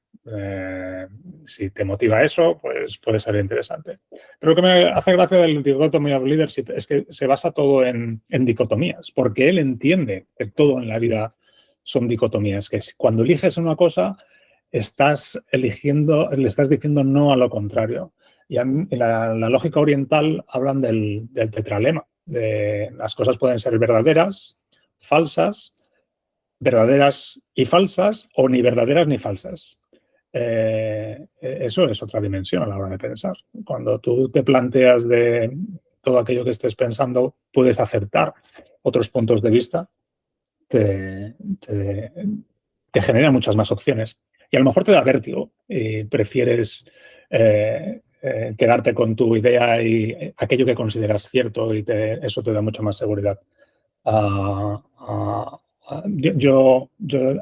si te motiva eso, pues puede ser interesante. Pero lo que me hace gracia del Dichotomy of Leadership es que se basa todo en dicotomías, porque él entiende que todo en la vida son dicotomías, que cuando eliges una cosa, le estás diciendo no a lo contrario. Y en la lógica oriental hablan del tetralema. Las cosas pueden ser verdaderas, falsas, verdaderas y falsas, o ni verdaderas ni falsas. Eso es otra dimensión a la hora de pensar. Cuando tú te planteas de todo aquello que estés pensando, puedes aceptar otros puntos de vista, te genera muchas más opciones. Y a lo mejor te da vértigo y prefieres quedarte con tu idea y aquello que consideras cierto y eso te da mucha más seguridad. Yo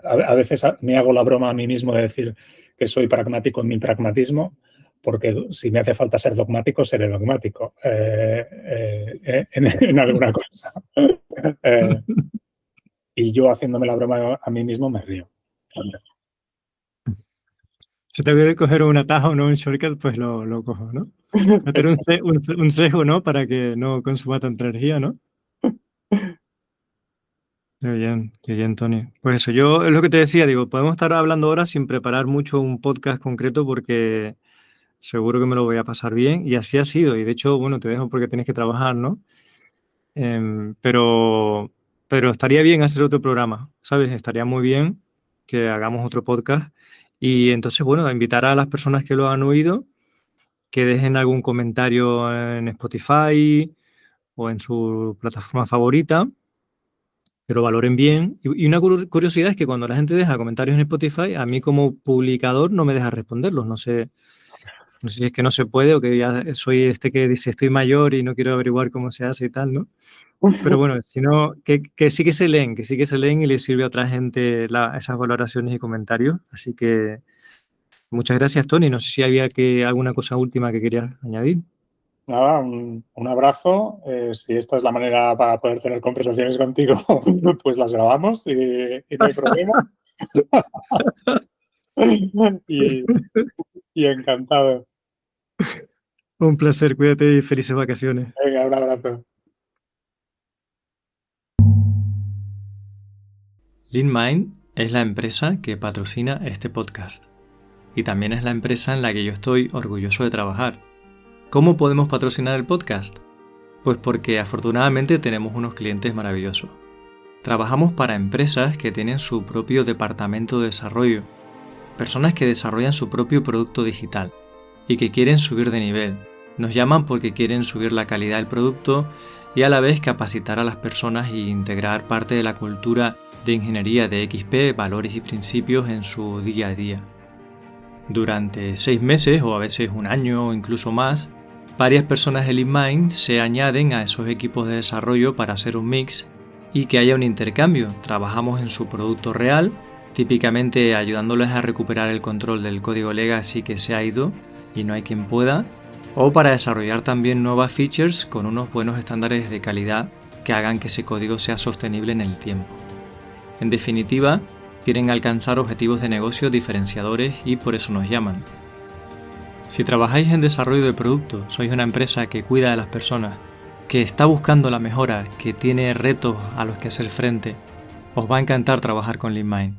a veces me hago la broma a mí mismo de decir que soy pragmático en mi pragmatismo, porque si me hace falta ser dogmático, seré dogmático en alguna cosa. Y yo haciéndome la broma a mí mismo me río. Si te voy a coger un atajo o no un shortcut, pues lo cojo, ¿no? Meter un sesgo, ¿no? Para que no consuma tanta energía, ¿no? Qué bien, Tony. Pues eso, yo es lo que te decía, digo, podemos estar hablando ahora sin preparar mucho un podcast concreto porque seguro que me lo voy a pasar bien y así ha sido. Y de hecho, bueno, te dejo porque tienes que trabajar, ¿no? Pero estaría bien hacer otro programa, ¿sabes? Estaría muy bien que hagamos otro podcast y entonces, bueno, invitar a las personas que lo han oído que dejen algún comentario en Spotify o en su plataforma favorita, que lo valoren bien. Y una curiosidad es que cuando la gente deja comentarios en Spotify, a mí como publicador no me deja responderlos. No sé si es que no se puede o que ya soy que dice estoy mayor y no quiero averiguar cómo se hace y tal, ¿no? Pero bueno, sino que sí que se leen, y le sirve a otra gente esas valoraciones y comentarios. Así que muchas gracias, Tony. No sé si había alguna cosa última que querías añadir. Nada, un abrazo. Si esta es la manera para poder tener conversaciones contigo, pues las grabamos y no hay problema. y encantado. Un placer, cuídate y felices vacaciones. Venga, un abrazo. LeanMind es la empresa que patrocina este podcast y también es la empresa en la que yo estoy orgulloso de trabajar. ¿Cómo podemos patrocinar el podcast? Pues porque afortunadamente tenemos unos clientes maravillosos. Trabajamos para empresas que tienen su propio departamento de desarrollo, personas que desarrollan su propio producto digital y que quieren subir de nivel. Nos llaman porque quieren subir la calidad del producto y a la vez capacitar a las personas e integrar parte de la cultura de ingeniería de XP, valores y principios en su día a día. Durante 6 meses o a veces un año o incluso más, varias personas de LeanMind se añaden a esos equipos de desarrollo para hacer un mix y que haya un intercambio. Trabajamos en su producto real, típicamente ayudándoles a recuperar el control del código legacy que se ha ido y no hay quien pueda, o para desarrollar también nuevas features con unos buenos estándares de calidad que hagan que ese código sea sostenible en el tiempo. En definitiva, quieren alcanzar objetivos de negocio diferenciadores y por eso nos llaman. Si trabajáis en desarrollo de producto, sois una empresa que cuida de las personas, que está buscando la mejora, que tiene retos a los que hacer frente, os va a encantar trabajar con LeanMind.